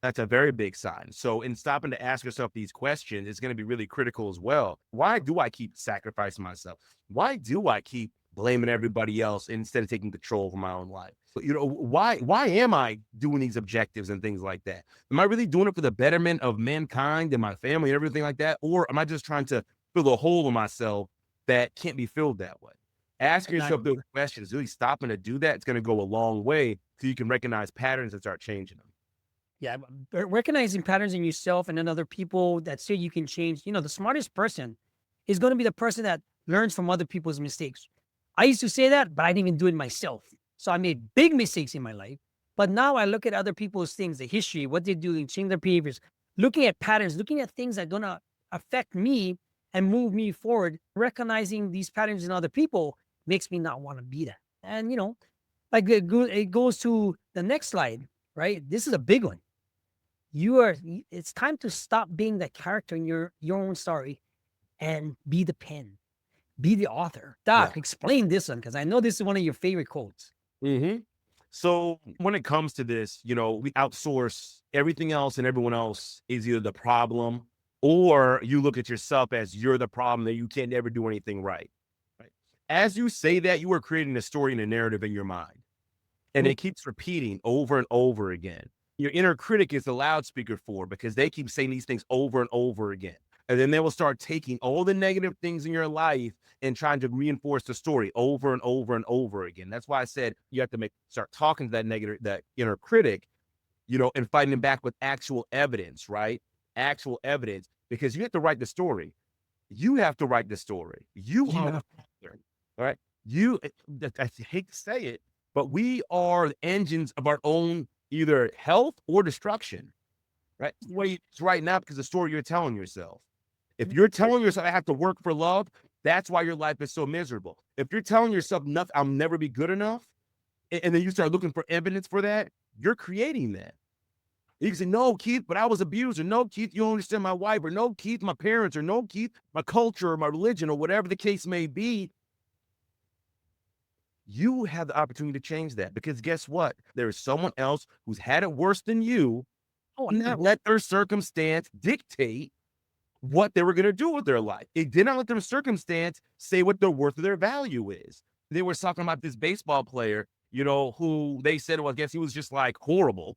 That's a very big sign. So in stopping to ask yourself these questions, it's going to be really critical as well. Why do I keep sacrificing myself? Why do I keep blaming everybody else instead of taking control of my own life? Why am I doing these objectives and things like that? Am I really doing it for the betterment of mankind and my family and everything like that? Or am I just trying to fill a hole in myself that can't be filled that way? Asking yourself those questions, really stopping to do that, it's going to go a long way so you can recognize patterns and start changing them. Yeah, recognizing patterns in yourself and in other people that say you can change. The smartest person is going to be the person that learns from other people's mistakes. I used to say that, but I didn't even do it myself. So I made big mistakes in my life. But now I look at other people's things, the history, what they're doing, change their behaviors, looking at patterns, looking at things that are going to affect me and move me forward. Recognizing these patterns in other people makes me not want to be that. And, it goes to the next slide, right? This is a big one. It's time to stop being the character in your own story and be the pen, be the author. Doc, explain this one, because I know this is one of your favorite quotes. Mm-hmm. So when it comes to this, we outsource everything else, and everyone else is either the problem, or you look at yourself as you're the problem, that you can't ever do anything right. As you say that, you are creating a story and a narrative in your mind, and it keeps repeating over and over again. Your inner critic is the loudspeaker for, because they keep saying these things over and over again. And then they will start taking all the negative things in your life and trying to reinforce the story over and over and over again. That's why I said you have to start talking to that inner critic, and fighting him back with actual evidence, right? Actual evidence, because you have to write the story. You have to write the story. You are the author, all right? I hate to say it, but we are the engines of our own either health or destruction, right? It's right now because the story you're telling yourself. If you're telling yourself I have to work for love, that's why your life is so miserable. If you're telling yourself I'll never be good enough, and then you start looking for evidence for that, you're creating that. You can say, no, Keith, but I was abused, or no, Keith, you don't understand my wife, or no, Keith, my parents, or no, Keith, my culture, or my religion, or whatever the case may be. You have the opportunity to change that, because guess what? There is someone else who's had it worse than you. Not let their circumstance dictate what they were going to do with their life. It did not let their circumstance say what the worth of their value is. They were talking about this baseball player, who they said, well, I guess he was just like horrible,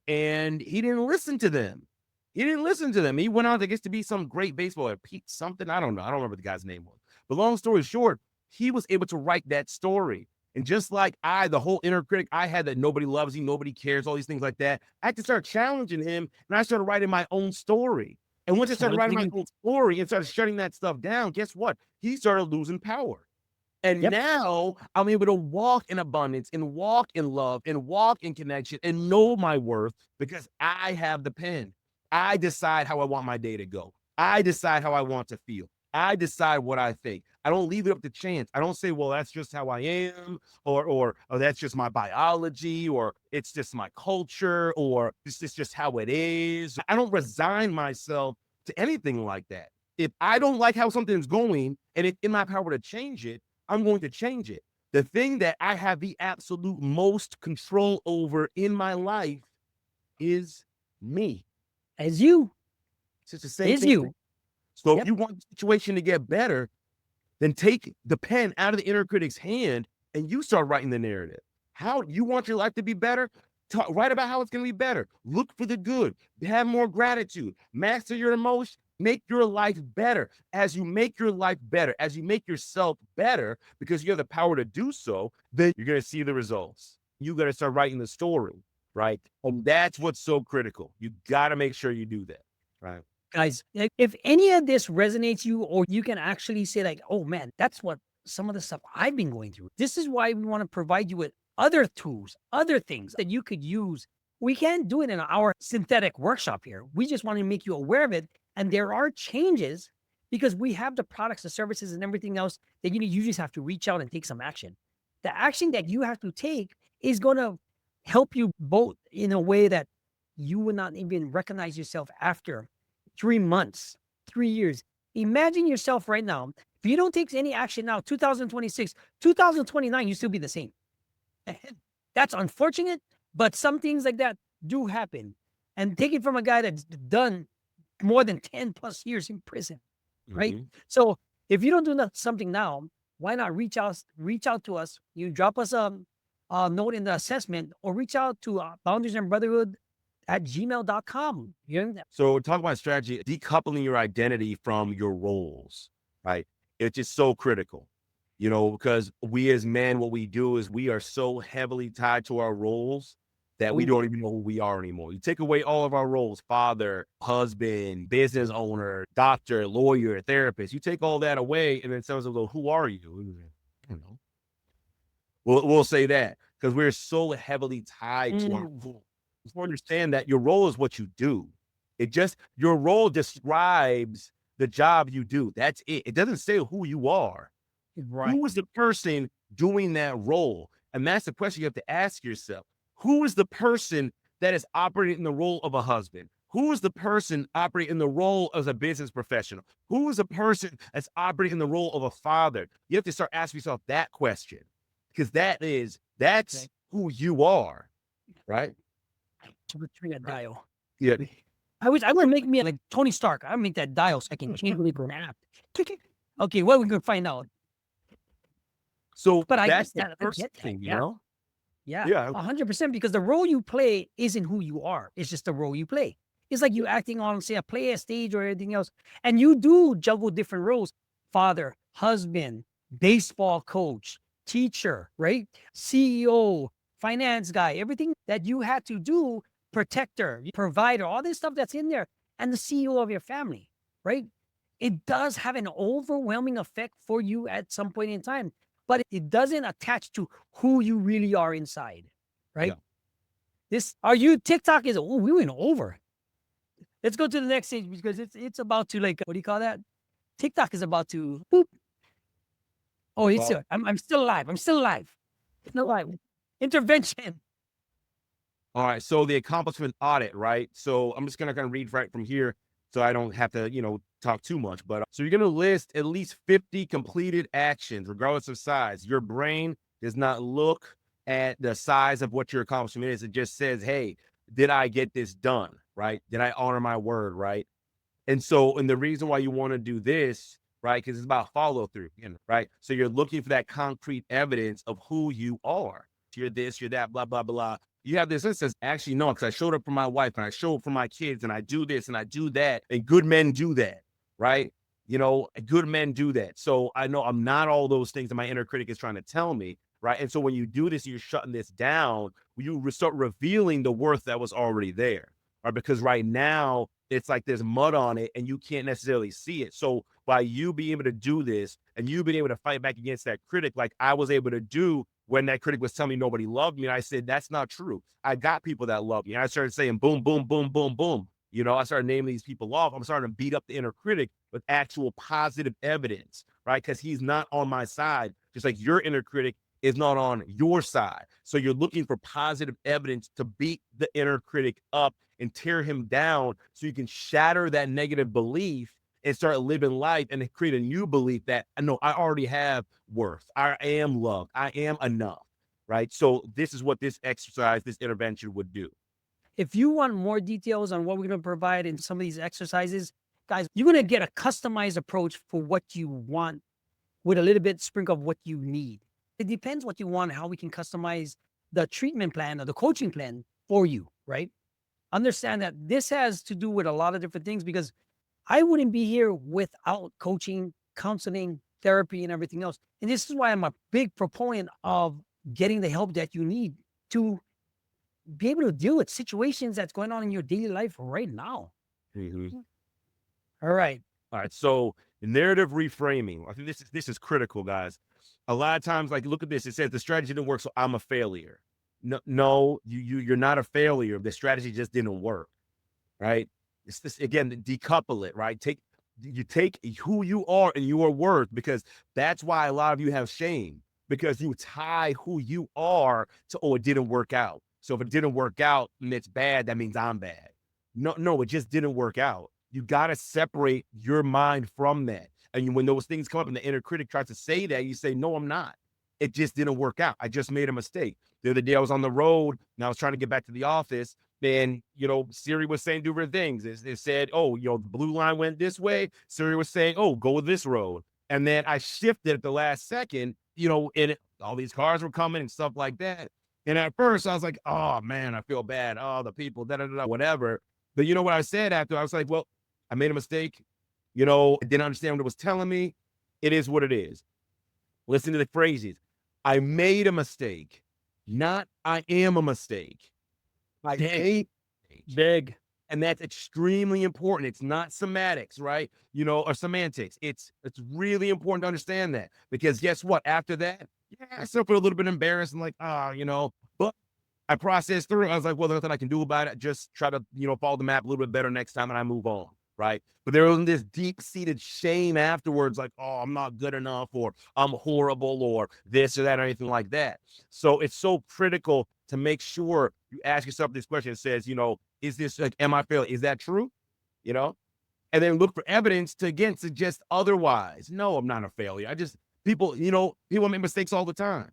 and he didn't listen to them. He went on, I guess, to be some great baseball player, Pete something. I don't know. I don't remember what the guy's name was. But long story short, he was able to write that story. And just like the whole inner critic I had that nobody loves you, nobody cares, all these things like that, I had to start challenging him, and I started writing my own story. And once I started writing my own story and started shutting that stuff down, guess what? He started losing power. And now I'm able to walk in abundance and walk in love and walk in connection and know my worth because I have the pen. I decide how I want my day to go. I decide how I want to feel. I decide what I think. I don't leave it up to chance. I don't say, well, that's just how I am, or that's just my biology, or it's just my culture, or this is just how it is. I don't resign myself to anything like that. If I don't like how something's going and it's in my power to change it, I'm going to change it. The thing that I have the absolute most control over in my life is me. As you. It's just the same Is thing. you. So if you want the situation to get better, then take the pen out of the inner critic's hand and you start writing the narrative. How you want your life to be better? Write about how it's going to be better. Look for the good. Have more gratitude. Master your emotions. Make your life better. As you make your life better, as you make yourself better, because you have the power to do so, then you're going to see the results. You got to start writing the story, right? And that's what's so critical. You got to make sure you do that, right? Guys, if any of this resonates you, or you can actually say like, oh man, that's what some of the stuff I've been going through. This is why we want to provide you with other tools, other things that you could use. We can't do it in our synthetic workshop here. We just want to make you aware of it. And there are changes because we have the products, the services, and everything else that you just have to reach out and take some action. The action that you have to take is going to help you both in a way that you would not even recognize yourself after 3 months, 3 years. Imagine yourself right now. If you don't take any action now, 2026, 2029, you still be the same. That's unfortunate, but some things like that do happen. And take it from a guy that's done more than 10 plus years in prison, right? So if you don't do something now, why not reach out to us? You drop us a note in the assessment, or reach out to Boundaries and Brotherhood at gmail.com. So talk about strategy, decoupling your identity from your roles, right? It's just so critical, because we as men, what we do is we are so heavily tied to our roles that we don't even know who we are anymore. You take away all of our roles, father, husband, business owner, doctor, lawyer, therapist. You take all that away, and then someone will go, who are you? I don't know. We'll say that because we're so heavily tied to our role. You understand that your role is what you do. Your role describes the job you do. That's it. It doesn't say who you are. Right. Who is the person doing that role? And that's the question you have to ask yourself. Who is the person that is operating in the role of a husband? Who is the person operating in the role as a business professional? Who is the person that's operating in the role of a father? You have to start asking yourself that question, because that's who you are, right? Dial. Yeah. I want to make me like Tony Stark. I make that dial so I can change the app. Okay, what we can find out. So, but that's the first thing, Yeah, 100%, because the role you play isn't who you are. It's just the role you play. It's like you acting on, say, a play, a stage, or anything else. And you do juggle different roles: father, husband, baseball coach, teacher, right? CEO, finance guy, everything that you had to do, protector, provider, all this stuff that's in there, and the CEO of your family, right? It does have an overwhelming effect for you at some point in time, but it doesn't attach to who you really are inside, right? TikTok is, we went over. Let's go to the next stage, because it's about to, like, what do you call that? TikTok is about to, boop. Oh, I'm still alive. I'm still alive. Still alive. Intervention. All right. So the accomplishment audit, right? So I'm just going to kind of read right from here so I don't have to, talk too much. But so you're going to list at least 50 completed actions, regardless of size. Your brain does not look at the size of what your accomplishment is. It just says, hey, did I get this done? Right? Did I honor my word? Right? And the reason why you want to do this, right? Because it's about follow through, right? So you're looking for that concrete evidence of who you are. You're this, you're that, blah, blah, blah. You have this instance, actually, no, because I showed up for my wife and I showed up for my kids and I do this and I do that. And good men do that, right? Good men do that. So I know I'm not all those things that my inner critic is trying to tell me, right? And so when you do this, you're shutting this down. You start revealing the worth that was already there, right? Because right now it's like there's mud on it and you can't necessarily see it. So by you being able to do this and you being able to fight back against that critic, like I was able to do when that critic was telling me nobody loved me, and I said, that's not true. I got people that love me. And I started saying boom, boom, boom, boom, boom. I started naming these people off. I'm starting to beat up the inner critic with actual positive evidence, right? Because he's not on my side, just like your inner critic is not on your side. So you're looking for positive evidence to beat the inner critic up and tear him down so you can shatter that negative belief and start living life and create a new belief that I know I already have worth. I am loved. I am enough, right? So this is what this exercise, this intervention would do. If you want more details on what we're going to provide in some of these exercises, guys, you're going to get a customized approach for what you want with a little bit sprinkle of what you need. It depends what you want, how we can customize the treatment plan or the coaching plan for you, right? Understand that this has to do with a lot of different things, because I wouldn't be here without coaching, counseling, therapy, and everything else. And this is why I'm a big proponent of getting the help that you need to be able to deal with situations that's going on in your daily life right now. Mm-hmm. All right. All right. So narrative reframing. I think this is critical, guys. A lot of times, like, look at this. It says the strategy didn't work, so I'm a failure. No, you're not a failure. The strategy just didn't work, right? It's this again. Decouple it, right? Take who you are and your worth, because that's why a lot of you have shame, because you tie who you are to, oh, it didn't work out. So if it didn't work out and it's bad, that means I'm bad. No, it just didn't work out. You got to separate your mind from that. And when those things come up and the inner critic tries to say that, you say, no, I'm not. It just didn't work out. I just made a mistake. The other day I was on the road and I was trying to get back to the office. And, Siri was saying different things. It said, oh, the blue line went this way. Siri was saying, oh, go this road. And then I shifted at the last second, and all these cars were coming and stuff like that. And at first I was like, oh man, I feel bad. Oh, the people, whatever. But you know what I said after? I was like, well, I made a mistake. I didn't understand what it was telling me. It is what it is. Listen to the phrases. I made a mistake, not I am a mistake. I made Big. And that's extremely important. It's not semantics, right? Or semantics. It's really important to understand that, because guess what? After that, I still feel a little bit embarrassed and like, but I processed through it. I was like, well, there's nothing I can do about it. Just try to, follow the map a little bit better next time and I move on, right? But there wasn't this deep-seated shame afterwards, like, oh, I'm not good enough, or I'm horrible, or this or that, or anything like that. So it's so critical to make sure you ask yourself this question. It says, is this, like, am I failing? Is that true? And then look for evidence to, again, suggest otherwise. No, I'm not a failure. People make mistakes all the time.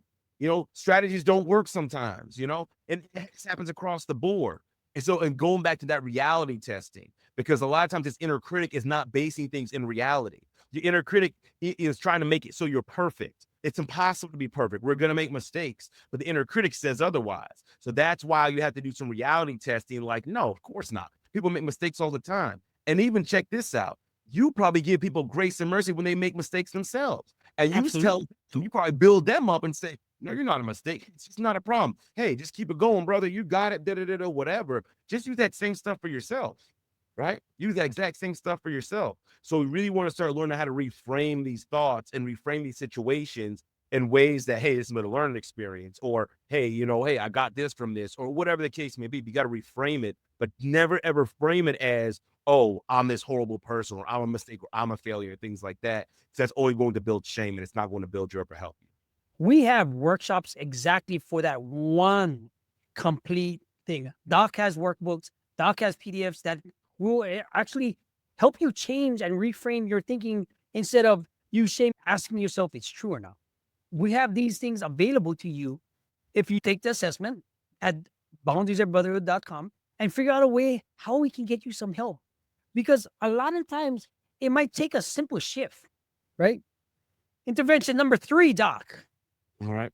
Strategies don't work sometimes, and this happens across the board. And going back to that reality testing, because a lot of times this inner critic is not basing things in reality. Your inner critic is trying to make it so you're perfect. It's impossible to be perfect. We're going to make mistakes, but the inner critic says otherwise. So that's why you have to do some reality testing. Like, no, of course not. People make mistakes all the time. And even check this out. You probably give people grace and mercy when they make mistakes themselves. And you probably build them up and say, no, you're not a mistake. It's just not a problem. Hey, just keep it going, brother. You got it, whatever. Just use that same stuff for yourself, right? Use that exact same stuff for yourself. So we really want to start learning how to reframe these thoughts and reframe these situations in ways that, hey, this has been a learning experience, or, hey, hey, I got this from this, or whatever the case may be. You got to reframe it, but never, ever frame it as, oh, I'm this horrible person, or I'm a mistake, or I'm a failure, things like that. So that's only going to build shame, and it's not going to build you up or help you. We have workshops exactly for that one complete thing. Doc has workbooks. Doc has PDFs that will actually help you change and reframe your thinking, instead of you asking yourself if it's true or not. We have these things available to you if you take the assessment at boundariesatbrotherhood.com and figure out a way how we can get you some help. Because a lot of times it might take a simple shift, right? Intervention number 3, Doc. All right.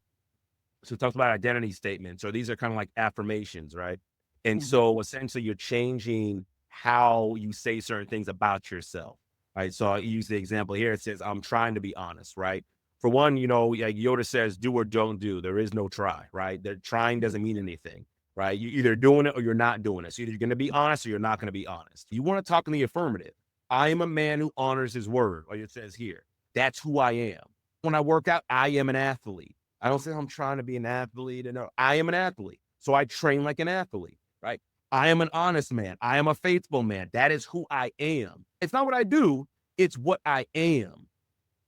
So talk about identity statements. So these are kind of like affirmations, right? And so essentially you're changing how you say certain things about yourself, right? So I use the example here. It says, I'm trying to be honest, right? For one, like Yoda says, do or don't do. There is no try, right? The trying doesn't mean anything, right? You're either doing it or you're not doing it. So either you're going to be honest or you're not going to be honest. You want to talk in the affirmative. I am a man who honors his word, like it says here. That's who I am. When I work out, I am an athlete. I don't say I'm trying to be an athlete. No, I am an athlete. So I train like an athlete, right? I am an honest man. I am a faithful man. That is who I am. It's not what I do. It's what I am.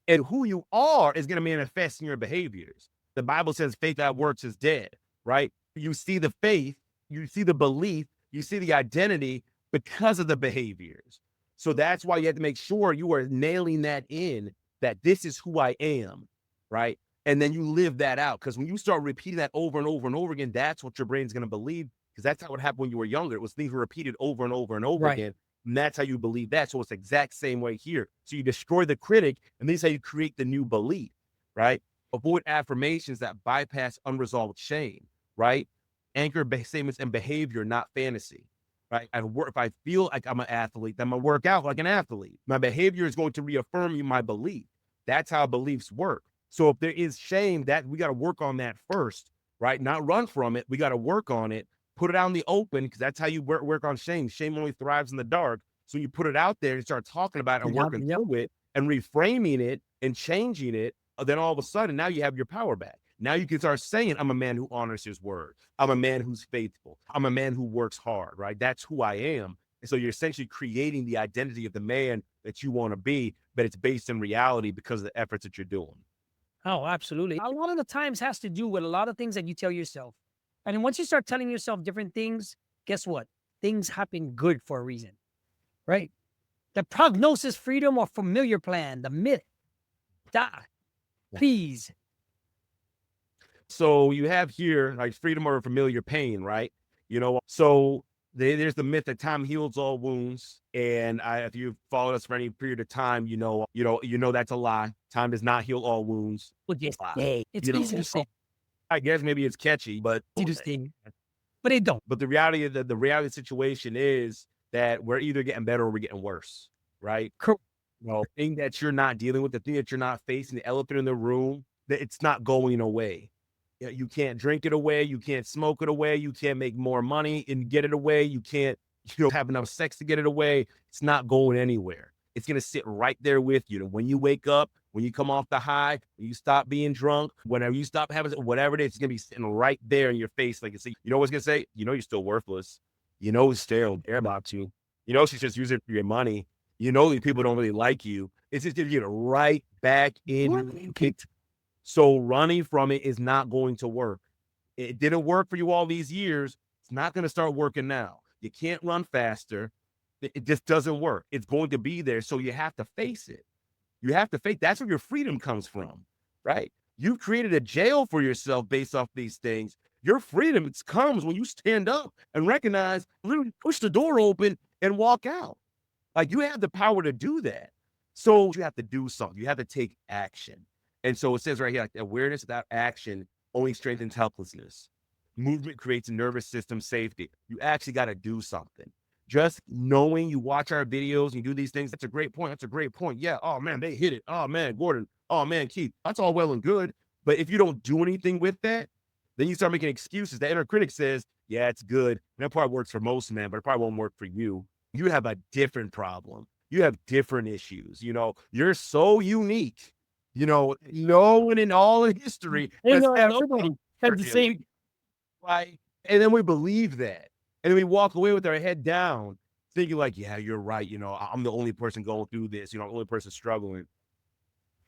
And who you are is going to manifest in your behaviors. The Bible says faith that works is dead, right? You see the faith, you see the belief, you see the identity because of the behaviors. So that's why you have to make sure you are nailing that in, that this is who I am, right? And then you live that out. Because when you start repeating that over and over and over again, that's what your brain's going to believe. Because that's how it happened when you were younger. It was things were repeated over and over and over again. And that's how you believe that. So it's the exact same way here. So you destroy the critic, and this is how you create the new belief, right? Avoid affirmations that bypass unresolved shame, right? Anchor statements and behavior, not fantasy, right? If I feel like I'm an athlete, then I'm going to work out like an athlete. My behavior is going to reaffirm my belief. That's how beliefs work. So if there is shame, that we got to work on that first, right? Not run from it. We got to work on it. Put it out in the open, because that's how you work on shame. Shame only thrives in the dark. So you put it out there and start talking about it and working through it and reframing it and changing it. Then all of a sudden, now you have your power back. Now you can start saying, I'm a man who honors his word. I'm a man who's faithful. I'm a man who works hard, right? That's who I am. And so you're essentially creating the identity of the man that you want to be, but it's based in reality because of the efforts that you're doing. Oh, absolutely. A lot of the times has to do with a lot of things that you tell yourself. And then once you start telling yourself different things, guess what? Things happen good for a reason, right? The prognosis, freedom, or familiar plan, the myth. Please. So you have here like freedom or familiar pain, right? So there's the myth that time heals all wounds. And if you've followed us for any period of time, you know that's a lie. Time does not heal all wounds. Well, yes, it's easy to say. I guess maybe it's catchy, but But it don't. But the reality of the reality of the situation is that we're either getting better or we're getting worse, right? Correct. The thing that you're not dealing with, the thing that you're not facing, the elephant in the room, that it's not going away. You can't drink it away. You can't smoke it away. You can't make more money and get it away. You can't, have enough sex to get it away. It's not going anywhere. It's going to sit right there with you. When you wake up, when you come off the high, when you stop being drunk, whenever you stop having whatever it is, it's going to be sitting right there in your face. Like, you know what's going to say? You're still worthless. It's still care about you. She's just using it for your money. These people don't really like you. It's just going to get right back in. So running from it is not going to work. It didn't work for you all these years. It's not going to start working now. You can't run faster. It just doesn't work. It's going to be there. So you have to face it. You have to face. That's where your freedom comes from, right? You've created a jail for yourself based off these things. Your freedom comes when you stand up and recognize, literally push the door open and walk out. Like, you have the power to do that. So you have to do something. You have to take action. And so it says right here, like, awareness without action only strengthens helplessness. Movement creates nervous system safety. You actually got to do something. Just knowing you watch our videos and you do these things, that's a great point. That's a great point. Yeah. Oh, man, they hit it. Oh, man, Gordon. Oh, man, Keith. That's all well and good. But if you don't do anything with that, then you start making excuses. The inner critic says, yeah, it's good. And that probably works for most men, but it probably won't work for you. You have a different problem. You have different issues. You're so unique. No one in all of history has had the same, right? And then we believe that. And then we walk away with our head down, thinking like, yeah, you're right. I'm the only person going through this. I'm the only person struggling.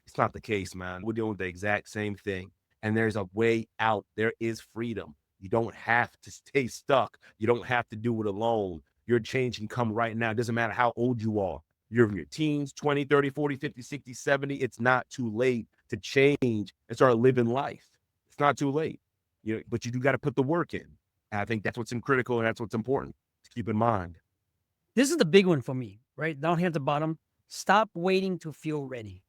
It's not the case, man. We're dealing with the exact same thing. And there's a way out. There is freedom. You don't have to stay stuck. You don't have to do it alone. Your change can come right now. It doesn't matter how old you are. You're in your teens, 20, 30, 40, 50, 60, 70. It's not too late to change and start living life. It's not too late. But you do got to put the work in. And I think that's what's critical, and that's what's important to keep in mind. This is the big one for me, right? Down here at the bottom. Stop waiting to feel ready.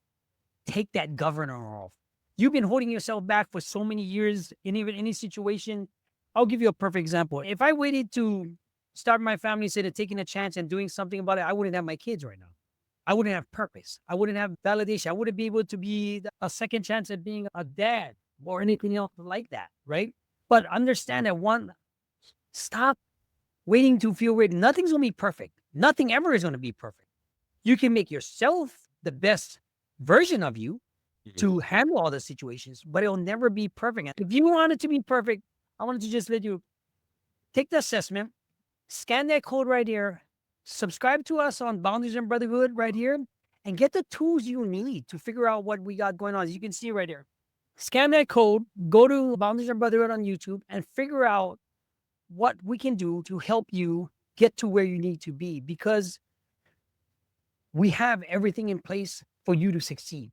Take that governor off. You've been holding yourself back for so many years in even any situation. I'll give you a perfect example. If I waited to start my family instead of taking a chance and doing something about it, I wouldn't have my kids right now. I wouldn't have purpose. I wouldn't have validation. I wouldn't be able to be a second chance at being a dad or anything else like that, right? But understand that stop waiting to feel ready. Nothing's going to be perfect. Nothing ever is going to be perfect. You can make yourself the best version of you to handle all the situations, but it'll never be perfect. If you want it to be perfect, I wanted to just let you take the assessment, scan that code right here, subscribe to us on Boundaries and Brotherhood right here, and get the tools you need to figure out what we got going on. As you can see right here, scan that code, go to Boundaries and Brotherhood on YouTube, and figure out what we can do to help you get to where you need to be, because we have everything in place for you to succeed.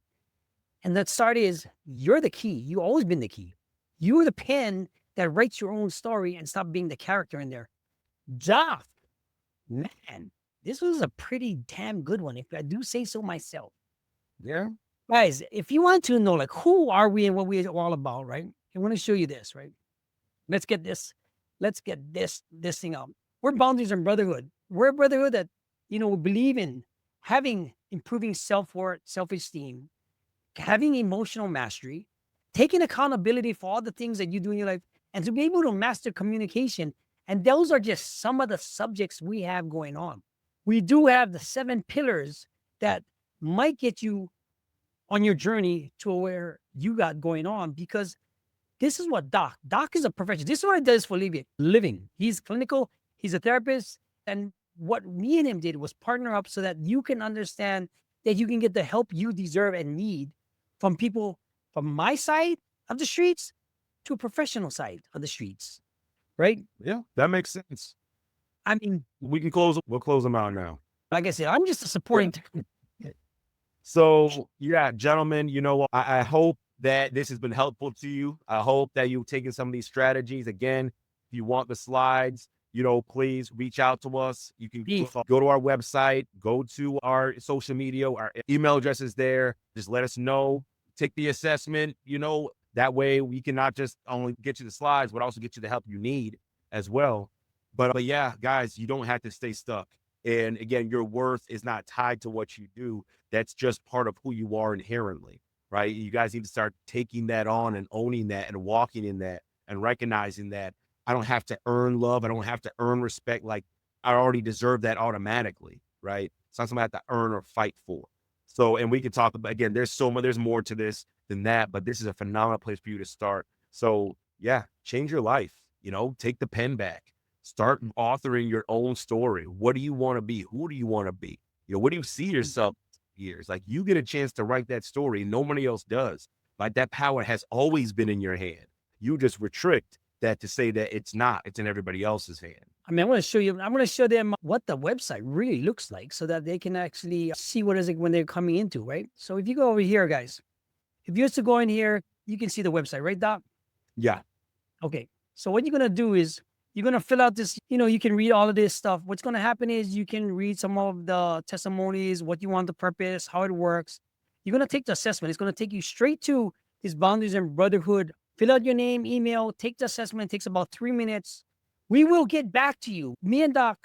And that start is, you're the key. You've always been the key. You're the pen that writes your own story, and stop being the character in there. Doc, man, this was a pretty damn good one, if I do say so myself. Yeah. Guys, if you want to know, like, who are we and what we're all about, right? I want to show you this, right? Let's get this thing out. We're Boundaries and Brotherhood. We're a brotherhood that, we believe in improving self-worth, self-esteem, having emotional mastery, taking accountability for all the things that you do in your life, and to be able to master communication. And those are just some of the subjects we have going on. We do have the 7 pillars that might get you on your journey to where you got going on, because this is what Doc is a professional. This is what he does for living. He's clinical. He's a therapist. And what me and him did was partner up so that you can understand that you can get the help you deserve and need from people from my side of the streets to a professional side of the streets. Right? Yeah, that makes sense. I mean, We'll close them out now. like I said, I'm just a supporting. So yeah, gentlemen, I hope that this has been helpful to you. I hope that you've taken some of these strategies. Again, if you want the slides, please reach out to us. You can go to our website, go to our social media, our email address is there. Just let us know, take the assessment, that way we can not just only get you the slides, but also get you the help you need as well. But yeah, guys, you don't have to stay stuck. And again, your worth is not tied to what you do. That's just part of who you are inherently, right? You guys need to start taking that on and owning that and walking in that and recognizing that I don't have to earn love. I don't have to earn respect. Like, I already deserve that automatically, right? It's not something I have to earn or fight for. So, and we can talk about, again, there's more to this than that, but this is a phenomenal place for you to start. So yeah, change your life, take the pen back, start authoring your own story. What do you want to be? Who do you want to be? What do you see yourself in years? Like, you get a chance to write that story. Nobody else does. Like, that power has always been in your hand. You just restrict that to say that it's not, it's in everybody else's hand. I mean, I'm going to show them what the website really looks like so that they can actually see what is it when they're coming into, right? So if you go over here, guys, if you're to go in here, you can see the website, right, Doc? Yeah. Okay. So what you're going to do is you're going to fill out this, you can read all of this stuff. What's going to happen is you can read some of the testimonies, what you want the purpose, how it works. You're going to take the assessment. It's going to take you straight to this Boundaries and Brotherhood. Fill out your name, email, take the assessment. It takes about 3 minutes. We will get back to you. Me and Doc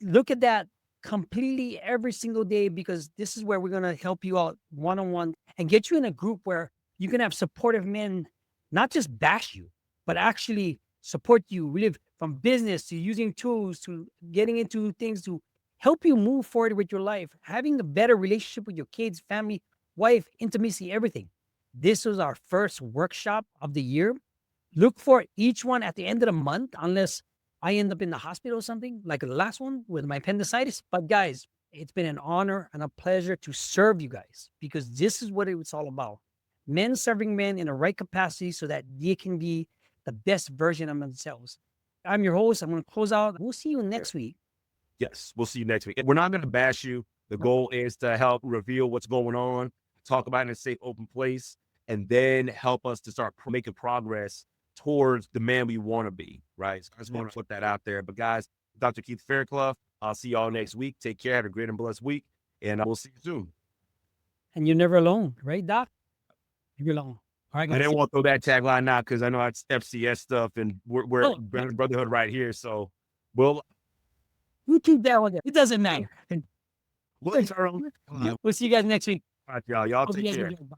look at that completely every single day, because this is where we're going to help you out one-on-one and get you in a group where you can have supportive men, not just bash you, but actually support you. We live from business to using tools to getting into things to help you move forward with your life, having a better relationship with your kids, family, wife, intimacy, everything. This was our first workshop of the year. Look for each one at the end of the month, unless I end up in the hospital or something, like the last one with my appendicitis. But guys, it's been an honor and a pleasure to serve you guys, because this is what it's all about. Men serving men in the right capacity so that they can be the best version of themselves. I'm your host. I'm going to close out. We'll see you next week. Yes, we'll see you next week. We're not going to bash you. The goal is to help reveal what's going on, talk about it in a safe, open place, and then help us to start making progress towards the man we want to be, right? So I just want to put that out there. But guys, Dr. Keith Fairclough, I'll see y'all next week. Take care. Have a great and blessed week. And we'll see you soon. And you're never alone, right, Doc? You're alone. All right, guys. I didn't want to throw that tagline out because I know it's FCS stuff and we're Brotherhood right here. So we'll You keep that one there. It doesn't matter. Thanks, Earl. We'll see you guys next week. All right, y'all. Y'all Hope you take guys care. enjoy. Bye.